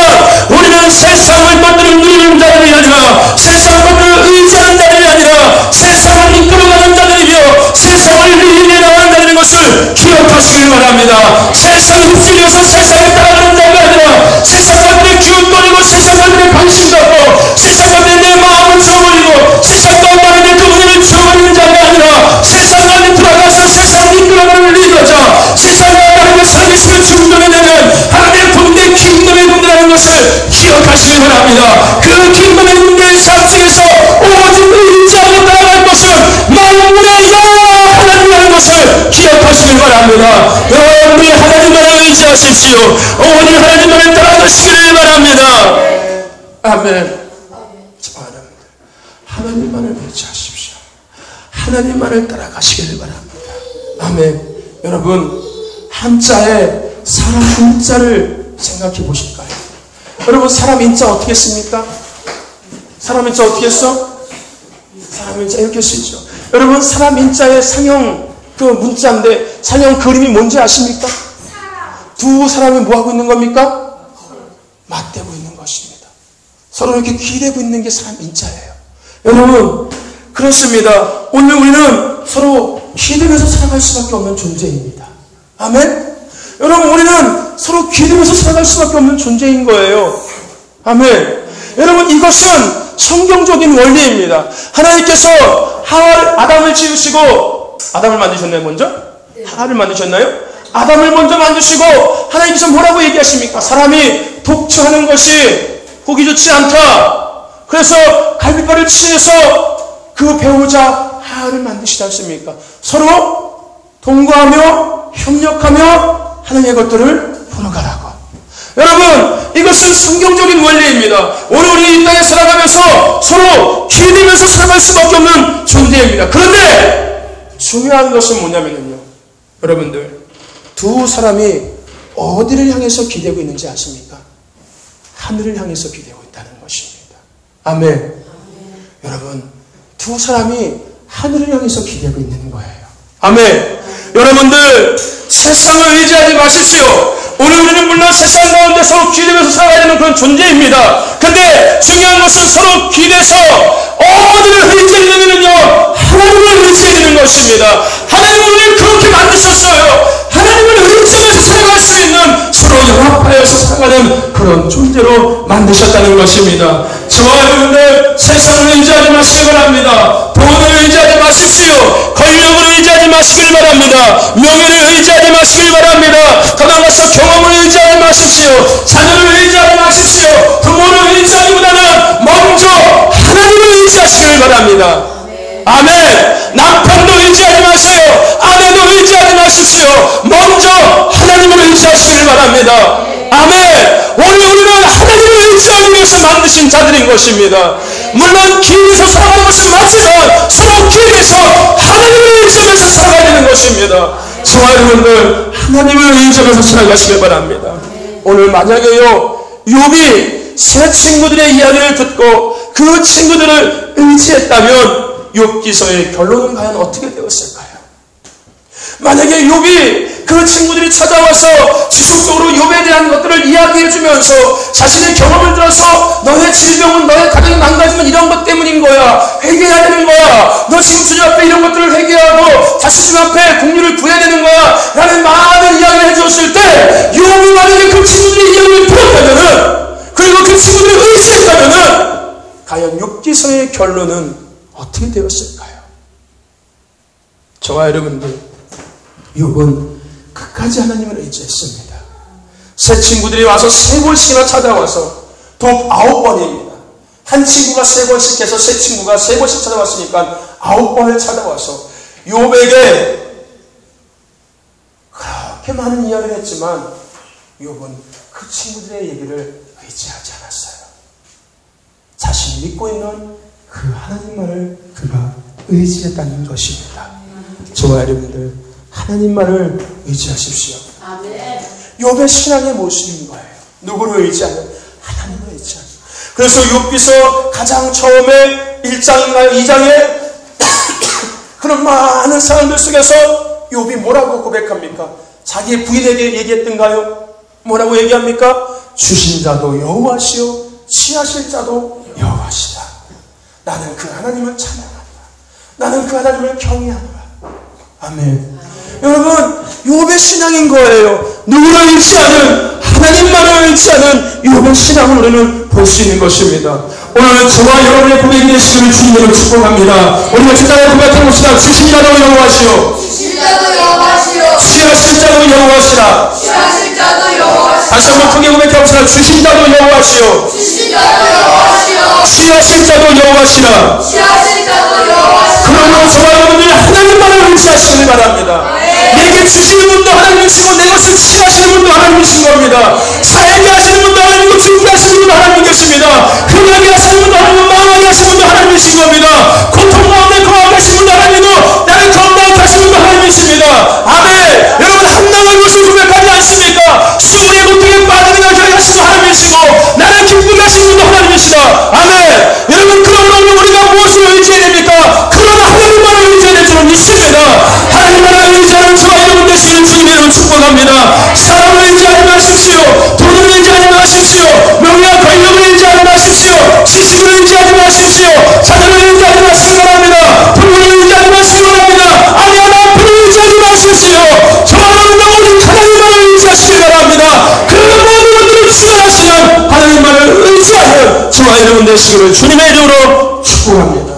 우리는 세상을 받들은 누리는 자들이 아니라, 세상 받들을 의지하는 자들이 아니라 세상을 이끌어가는 자들이며 세상을 리드해 나가는 자들인 것을 기억하시길 바랍니다. 세상에 휩쓸려서 세상에 따라가는 자가 아니라 세상 가운데 기웃거리고 세상 가운데 관심 갖고 세상 가운데 내 마음을 줘버리고 세상 가운데 그 은혜를 줘버리는 자가 아니라 세상 가운데 들어가서 세상을 이끌어가는 리더자, 세상 가운데 살아계시는 중동에 되는 하나님의 군대, 킹덤의 군대라는 것을 기억하시길 바랍니다. 그 킹덤의 군대의 삶 속에서 오직 의지하고 따라갈 것은 만군의 여호와 하나님이라는 것을 기억하시길 바랍니다. 여러분이 하나님만을 의지하십시오. 오직 하나님만을 따라가시기를 바랍니다. 아멘. 하나님만을 의지하십시오. 하나님만을 따라가시기를 바랍니다. 아멘. 여러분, 한자에 사람 인자를 생각해 보실까요? 여러분, 사람 인자 어떻게 씁니까? 사람 인자 어떻게 써? 사람 사람 인자 이렇게 쓰이죠. 여러분 사람 인자의 상형 그 문자인데 상형 그림이 뭔지 아십니까? 두 사람이 뭐하고 있는 겁니까? 맞대고 있는 것입니다. 서로 이렇게 기대고 있는 게 사람 인자예요. 여러분 그렇습니다. 오늘 우리는 서로 기대면서 살아갈 수밖에 없는 존재입니다. 아멘. 여러분 우리는 서로 기대면서 살아갈 수밖에 없는 존재인 거예요. 아멘. 여러분 이것은 성경적인 원리입니다. 하나님께서 아담을 지으시고 아담을 만드셨나요 먼저? 하와를 만드셨나요? 아담을 먼저 만드시고 하나님께서 뭐라고 얘기하십니까? 사람이 독처하는 것이 보기 좋지 않다. 그래서 갈빗발을 취해서 그 배우자 하와를 만드시지 않습니까? 서로 동거하며 협력하며 하나님의 것들을 보러 가라고. 여러분 이것은 성경적인 원리입니다. 오늘 우리 이 땅에 살아가면서 서로 기대면서 살아갈 수밖에 없는 존재입니다. 그런데 중요한 것은 뭐냐면요, 여러분들 두 사람이 어디를 향해서 기대고 있는지 아십니까? 하늘을 향해서 기대고 있다는 것입니다. 아멘. 여러분 두 사람이 하늘을 향해서 기대고 있는 거예요. 아멘. 여러분들 세상을 의지하지 마십시오. 오늘 우리는 물론 세상 가운데 서로 기대면서 살아야 되는 그런 존재입니다. 근데 중요한 것은 서로 기대서 어디를 의지하려면요, 하나님을 의지해야 되는 것입니다. 하나님은 우리를 그렇게 만드셨어요. 하나님을 의지하면서 살아갈 수 있는 서로 연합하여서 살아가는 그런 존재로 만드셨다는 것입니다. 저와 여러분들 세상을 의지하지 마시기 바랍니다. 돈을 의지하지 마십시오. 권력을 의지하지 마시길 바랍니다. 명예를 의지하지 마시길 바랍니다. 더 나아가서 경험을 의지하지 마십시오. 자녀를 의지하지 마십시오. 부모를 의지하기보다는 먼저 하나님을 의지하시길 바랍니다. 아멘. 남편도 의지하지 마세요. 아내도 의지하지 마십시오. 먼저 하나님을 의지하시길 바랍니다. 아멘. 오늘 우리는 하나님을 의지하기 위해서 만드신 자들인 것입니다. 물론 기대서 살아가는 것은 맞지만 서로 기대서 하나님을 의지하면서 살아가야 되는 것입니다. 저와 여러분들 하나님을 의지하면서 살아가시길 바랍니다. 오늘 만약에요, 욥이 세 친구들의 이야기를 듣고 그 친구들을 의지했다면 욥기서의 결론은 과연 어떻게 되었을까요? 만약에 욥이 그 친구들이 찾아와서 지속적으로 욥에 대한 것들을 이야기해주면서 자신의 경험을 들어서 너의 질병은 너의 가정이 망가지면 이런 것 때문인 거야, 회개해야 되는 거야, 너 지금 주님 앞에 이런 것들을 회개하고 다시 주님 앞에 공유를 구해야 되는 거야 라는 많은 이야기를 해주었을 때 욥이 만약에 그 친구들의 이야기를 들었다면은, 그리고 그 친구들을 의지했다면은 과연 욥기서의 결론은 어떻게 되었을까요? 저와 여러분들 욥은 끝까지 하나님을 의지했습니다. 세 친구들이 와서 3번씩이나 찾아와서 총 9번입니다. 한 친구가 3번씩 해서 세 친구가 3번씩 찾아왔으니까 9번을 찾아와서 욥에게 그렇게 많은 이야기를 했지만 욥은 그 친구들의 얘기를 의지하지 않았어요. 자신이 믿고 있는 그 하나님만을 그가 의지했다는 것입니다. 저와 여러분들 하나님만을 의지하십시오. 욥의 신앙의 모습인 거예요. 누구를 의지하는? 하나님을 의지하는. 그래서 욥기서 가장 처음에 1장인가요? 2장에 그런 많은 사람들 속에서 욥이 뭐라고 고백합니까? 자기의 부인에게 얘기했던가요? 뭐라고 얘기합니까? 주신 자도 여호와시요 취하실 자도 여호와시다. 나는 그 하나님을 찬양한다. 나는 그 하나님을 경외한다. 아멘. 여러분, 욥의 신앙인 거예요. 누구를 의지하는? 하나님만을 의지하는 욥의 신앙을 우리는 볼 수 있는 것입니다. 오늘 저와 여러분의 고백이 되시기를 주님으로 축복합니다. 우리가 주단에 고백해봅시다. 주신 자도 여호와시오, 취하실 자도 여호와시라. 다시 한번 크게 고백해봅시다. 주신 자도 여호와시오, 취하실 자도 여호와시라. 그러므로 저와 여러분들이 하나님만을 의지하시길 바랍니다. 내게 주시는 분도 하나님이시고 내 것을 취하시는 분도 하나님이신 겁니다. 살게 하시는 분도 하나님이고 죽게 하시는 분도 하나님이십니다. 흥하게 하시는 분도 하나님이고 망하게 하시는 분도 하나님이신 겁니다. 고통 가운데 거하게 하시는 분도 하나님이고 나를 건강하게 하시는 분도 하나님이십니다. 아멘. 여러분 한나만 것을 고백하지 않습니까? 수문의 고통에 빠지는 걸 결하시는 하나님이시고 나를 기쁘게 하시는 분도 하나님이시다. 아멘. 여러분 그러므로 우리가 무엇을 의지해야 됩니까? 저와 여러분 되시기를 주님의 이름으로 축복합니다.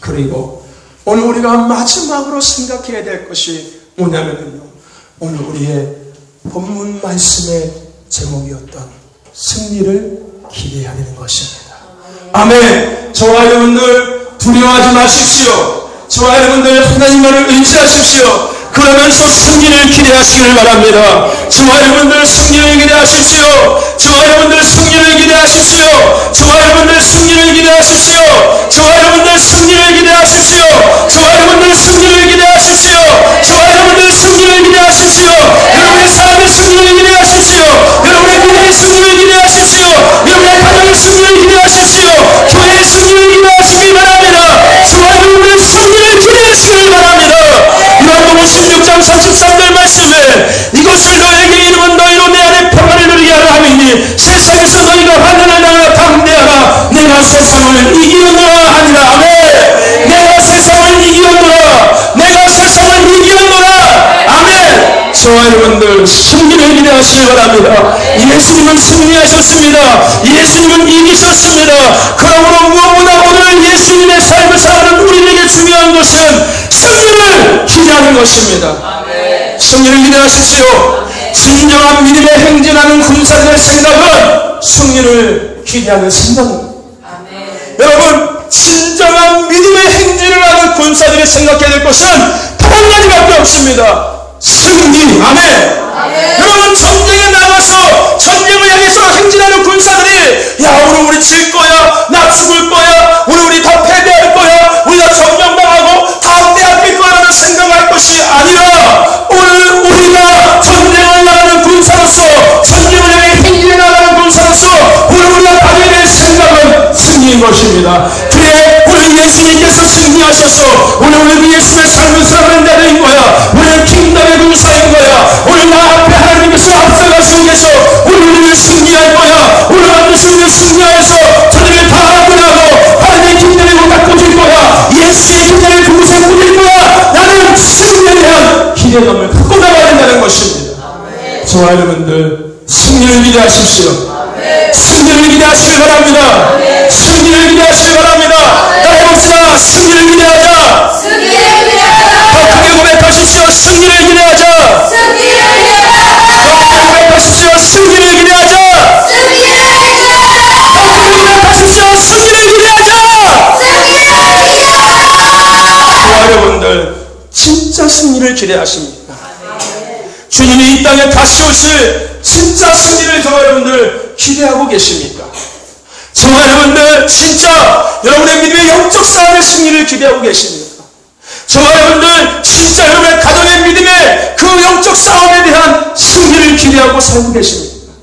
그리고 오늘 우리가 마지막으로 생각해야 될 것이 뭐냐면요, 오늘 우리의 본문 말씀의 제목이었던 승리를 기대해야 되는 것입니다. 아멘. 저와 여러분들 두려워하지 마십시오. 저와 여러분들 하나님만을 의지하십시오. 그러면서 승리를 기대하시기를 바랍니다. 저와 여러분들 승리를 기대하십시오. 저와 여러분들 승리를 기대하십시오. 저와 여러분들 승리를 기대하십시오. 저와 여러분들 승리를 기대하십시오. 저와 여러분들 승리를 기대하십시오. 저와 여러분들 승리를 기대하십시오. 여러분의 삶의 승리를 기대하십시오. 여러분의 미래의 승리를 기대하십시오. 여러분의 가정의 승리를 기대하십시오. 교회의 승리를 기대하시길 바랍니다. 저와 여러분들 승리를 기대하시길 바랍니다. 요한복음 16장 33절 말씀에 이것을 너에게 이루면 너희로 내 안에 평안을 누리게 하라 하미니 세상에서 너희가 환난을 당하나 담대하라 내가 세상을 이기었노라 하니라. 아멘. 내가 세상을 이기었노라. 내가 세상을 이기었노라. 아멘. 저와 여러분들 승리를 기대하시기 바랍니다. 예수님은 승리하셨습니다. 예수님은 이기셨습니다. 그러므로 무엇보다 오늘 예수님의 삶을 살아가는 우리에게 중요한 것은 승리를 기대하는 것입니다. 승리를 기대하십시오. 진정한 믿음의 행진하는 군사들의 생각은 승리를 기대하는 생각입니다. 여러분, 진정한 믿음의 행진을 하는 군사들이 생각해야 될 것은 단 한 가지밖에 없습니다. 승리. 아멘. 여러분, 전쟁에 나가서 전쟁을 향해서 행진하는 군사들이 야, 오늘 우리 질 거야, 나 죽을 거야, 오늘 우리 다 패배할 거야, 우리가 점령당하고 다 빼앗길 거라는 생각할 것이 아니라 오늘 우리가 전쟁을 나가는 군사로서, 전쟁을 향해 행진해 나가는 군사로서 오늘 우리가 가져야 될 생각은 승리인 것입니다. 그래, 오늘 예수님께서 승리하셔서 오늘 우리 예수의 삶을 살아가는 자들인 거야. 우리는 킹덤의 군사인 거야. 오늘 나 앞에 하나님께서 앞서가시고 계셔. 오늘 우리는 승리할 거야. 오늘 반드시 우리는 승리하여서 저들을 다 끝나고 하나님의 킹덤에 갖고 줄 거야. 예수의 킹덤의 그곳에 꾸릴 거야. 나는 승리에 대한 기대감을 갖고 나가야 된다는 것입니다. 저와 여러분들 승리를 기대하십시오. 승리를 기대하시길 바랍니다. 승리를 기대하시길 바랍니다. 따라해봅시다. 승리를 기대하자. 더 크게 고백하십시오. 승리를 기대하자. 더 크게 고백하십시오. 승리를 기대하자. 더 크게 고백하십시오. 승리를 기대하자. 저와 여러분들 진짜 승리를 기대하십니까? 주님이 이 땅에 다시 오실 진짜 승리를 저와 여러분들 기대하고 계십니까? 저와 여러분들 진짜 여러분의 믿음의 영적 싸움의 승리를 기대하고 계십니까? 저와 여러분들 진짜 여러분의 가정의 믿음의 그 영적 싸움에 대한 승리를 기대하고 살고 계십니까?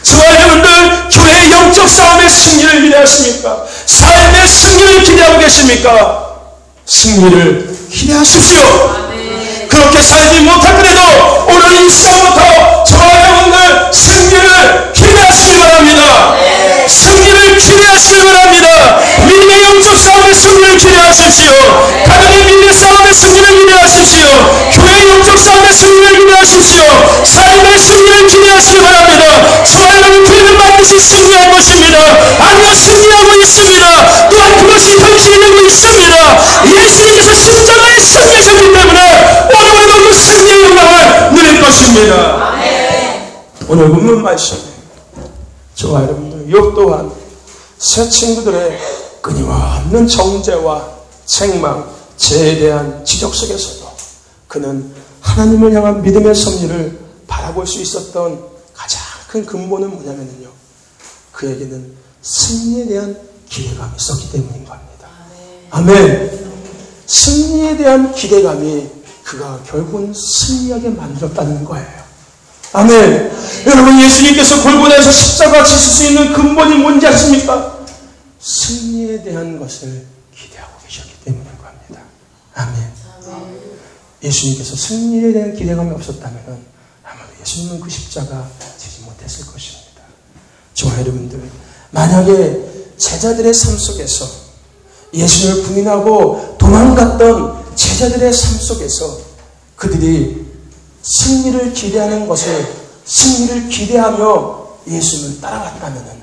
저와 여러분들 교회의 영적 싸움의 승리를 기대하십니까? 삶의 승리를 기대하고 계십니까? 승리를 기대하십시오. 그렇게 살지 못하더라도 오늘 이 시간부터 저와 여러분들 승리를 기대하시기 바랍니다. 승리를 기대하시기 바랍니다. 믿음의 영적 싸움의 승리를 기대하십시오. 가정의 믿음의 싸움의 승리를 기대하십시오. 교회의 영적 싸움의 승리를 기대하십시오. 삶의 승리를 기대하시기 바랍니다. 저와 여러분 교회는 반드시 승리할 것입니다. 아니요, 승리하고 있습니다. 또한 그것이 현실이 되고 있습니다. 예수님께서 십자가에 승리하셨기 때문에 오늘 우리도 그 승리의 영광을 누릴 것입니다. 오늘 본문 말씀에 저와 여러분들 욥 또한 새 친구들의 끊임없는 정죄와 책망, 죄에 대한 지적 속에서도 그는 하나님을 향한 믿음의 승리를 바라볼 수 있었던 가장 큰 근본은 뭐냐면요, 그에게는 승리에 대한 기대감이 있었기 때문인 겁니다. 아멘. 승리에 대한 기대감이 그가 결국은 승리하게 만들었다는 거예요. 아멘. 여러분, 예수님께서 골고다에서 십자가 지실 수 있는 근본이 뭔지 아십니까? 승리에 대한 것을 기대하고 계셨기 때문인 겁니다. 아멘. 예수님께서 승리에 대한 기대감이 없었다면 아마도 예수님은 그 십자가 지지 못했을 것입니다. 저와 여러분들, 만약에 제자들의 삶 속에서 예수님을 부인하고 도망갔던 제자들의 삶 속에서 그들이 승리를 기대하는 것을, 승리를 기대하며 예수님을 따라갔다면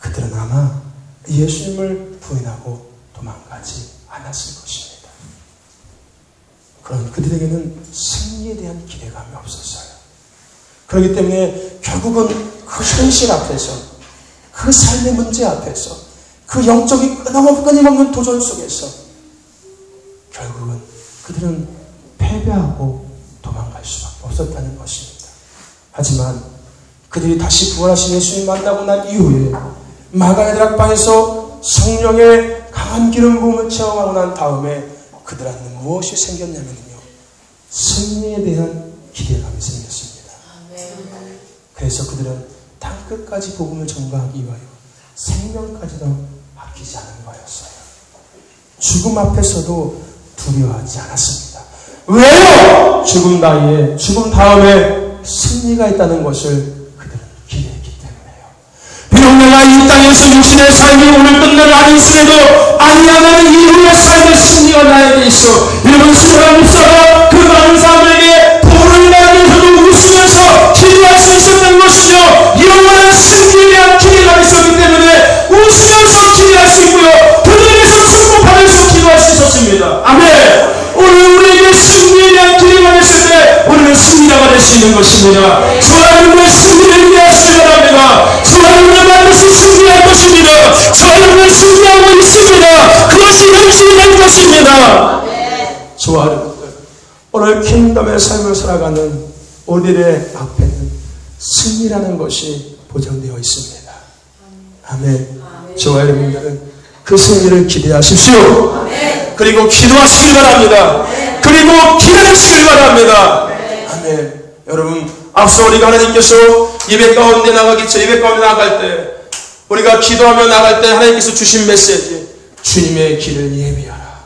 그들은 아마 예수님을 부인하고 도망가지 않았을 것입니다. 그런 그들에게는 승리에 대한 기대감이 없었어요. 그렇기 때문에 결국은 그 현실 앞에서, 그 삶의 문제 앞에서, 그 영적인 끊임없는 도전 속에서 결국은 그들은 패배하고 도망갈 수밖에 없었다는 것입니다. 하지만 그들이 다시 부활하신 예수님 만나고 난 이후에 마가의 다락방에서 성령의 강한 기름 부음을 체험하고 난 다음에 그들한테 무엇이 생겼냐면요, 승리에 대한 기대감이 생겼습니다. 그래서 그들은 땅끝까지 복음을 전가하기 위하여 생명까지도 아끼지 않은 거였어요. 죽음 앞에서도 두려워하지 않았습니다. 왜요? 죽음 나이에, 죽음 다음에 승리가 있다는 것을 그들은 기대했기 때문에요. 비록 내가 이 땅에서 육신의 삶이 오늘 끝날 아니었음에도 아니하는 이후의 삶의 승리가 나에게 있어. 여러분, 수많은 목사가 그 많은 사람들에게 복음을 나누면서도 웃으면서 기도할 수 있었던 것이요, 영원한 승리에 대한 기대가 있었기 때문에 웃으면서 기도할 수 있고요, 그들에게서 축복받을 수 기도할 수 있었습니다. 아멘. 오늘 우리에게 승리에 대한 기대가 있을 때 우리는 승리자가 될 수 있는 것입니다. 저와 여러분의 승리를 기대하시기 바랍니다. 저와 여러분은 반드시 승리할 것입니다. 저와 여러분은 승리하고 있습니다. 그것이 현실이 될 것입니다. 저와 여러분들, 오늘 킹덤의 삶을 살아가는 우리들의 앞에는 승리라는 것이 보장되어 있습니다. 아멘. 저와 여러분들은 그 승리를 기대하십시오. 그리고 기도하시길 바랍니다. 그리고 기다리시길 바랍니다. 아멘. 여러분, 앞서 우리가 하나님께서 예배 가운데 나가기 전에, 예배 가운데 나갈 때, 우리가 기도하며 나갈 때 하나님께서 주신 메시지, 주님의 길을 예비하라.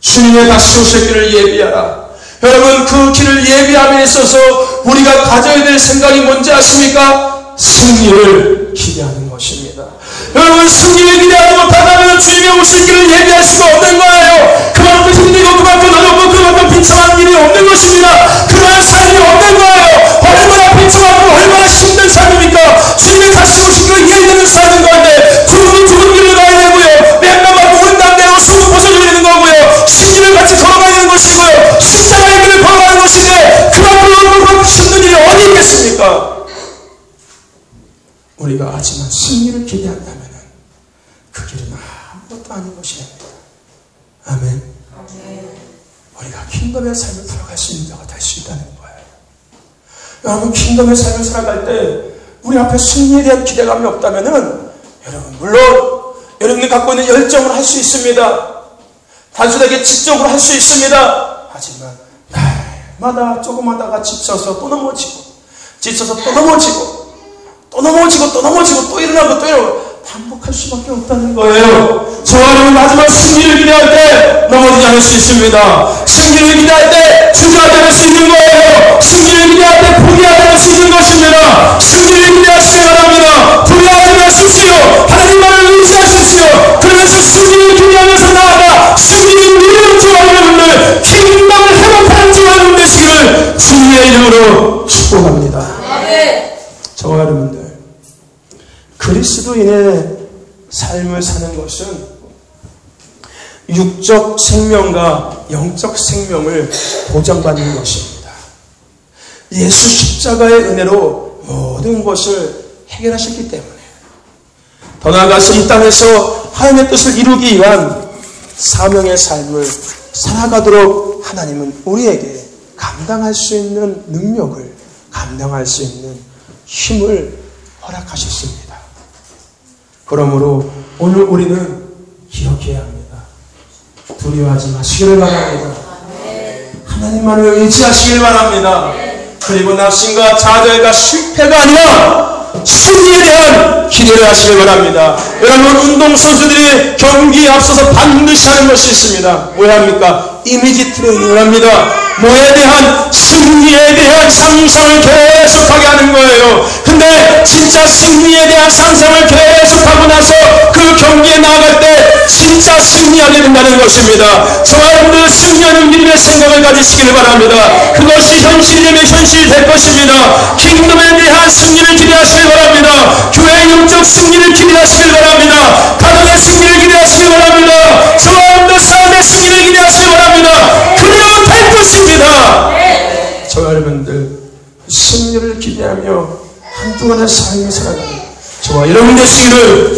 주님의 다시 오실 길을 예비하라. 여러분, 그 길을 예비함에 있어서 우리가 가져야 될 생각이 뭔지 아십니까? 승리를 기대하는 것입니다. 여러분, 승리를 기대하지 못한다면 주님의 오실 길을 예비할 수가 없는 거예요. 그만큼 힘들고 그만큼 어렵고 그만큼 비참한 일이 없는 것입니다. 그러한 삶이 없는 거예요. 얼마나 비참하고 얼마나 힘든 삶입니까? 주님의 다시 오실 길을 예비하는 삶인 건데, 죽은 길을 가야 되고요, 맹랑하고 운담대로 숨을 벗어줘야 되는 거고요, 신길을 같이 걸어가야 되는 것이고요, 십자가의 길을 걸어가는 것인데, 그만큼 힘든 일이 어디 있겠습니까? 우리가 하지만 승리를 기대한다면 그 길은 아무것도 아닌 것입니다. 아멘. 우리가 킹덤의 삶을 살아갈 수 있는 자가 될 수 있다는 거예요. 여러분, 킹덤의 삶을 살아갈 때 우리 앞에 승리에 대한 기대감이 없다면은, 여러분, 물론 여러분이 갖고 있는 열정을 할 수 있습니다. 단순하게 지적으로 할 수 있습니다. 하지만 날마다 조금하다가 지쳐서 또 넘어지고, 지쳐서 또 넘어지고, 또 넘어지고, 또 넘어지고, 또 일어나고, 또 일어나고, 반복할 수밖에 없다는 거예요. 저와 여러분, 마지막 승리를 기대할 때 넘어지지 않을 수 있습니다. 승리를 기대할 때 주저하지 않을 수 있는 거예요. 승리를 기대할 때 포기하지 않을 수 있는 것입니다. 승리를 기대하시기 바랍니다. 포기하지 마십시오. 하나님만을 의지하십시오. 그러면서 승리를 기대하면서 나아가 승리를 누리는 저와 여러분들, 킹덤을 회복하는 저와 여러분 되시기를 주님의 이름으로 축복합니다. 저와 여러분들, 그리스도인의 삶을 사는 것은 육적 생명과 영적 생명을 보장받는 것입니다. 예수 십자가의 은혜로 모든 것을 해결하셨기 때문에, 더 나아가서 이 땅에서 하나님의 뜻을 이루기 위한 사명의 삶을 살아가도록 하나님은 우리에게 감당할 수 있는 능력을, 감당할 수 있는 힘을 허락하셨습니다. 그러므로 오늘 우리는 기억해야 합니다. 두려워하지 마시기를 바랍니다. 하나님만을 의지하시길 바랍니다. 그리고 낙심과 좌절과 실패가 아니라 승리에 대한 기대를 하시길 바랍니다. 여러분, 운동선수들이 경기에 앞서서 반드시 하는 것이 있습니다. 뭐야 합니까? 이미지 트레이닝을 합니다. 뭐에 대한? 승리에 대한 상상을 계속하게 하는 거예요. 근데 진짜 승리에 대한 상상을 계속하고 나서 그 경기에 나아갈 때 진짜 승리하게 된다는 것입니다. 저와 여러분들 승리하는 믿음의 생각을 가지시기를 바랍니다. 그것이 현실이 되면 현실이 될 것입니다. 킹덤에 대한 승리를 기대하시길 바랍니다. 교회의 영적 승리를 기대하시길 바랍니다. 가정의 승리를 기대하시길 바랍니다. 저와 여러분들 삶의 승리를 기대하시길 바랍니다. 그래야 될 것입니다. 저와 여러분들 승리를 기대하며 한동안의 삶을 살아가는 저와 여러분 되시기를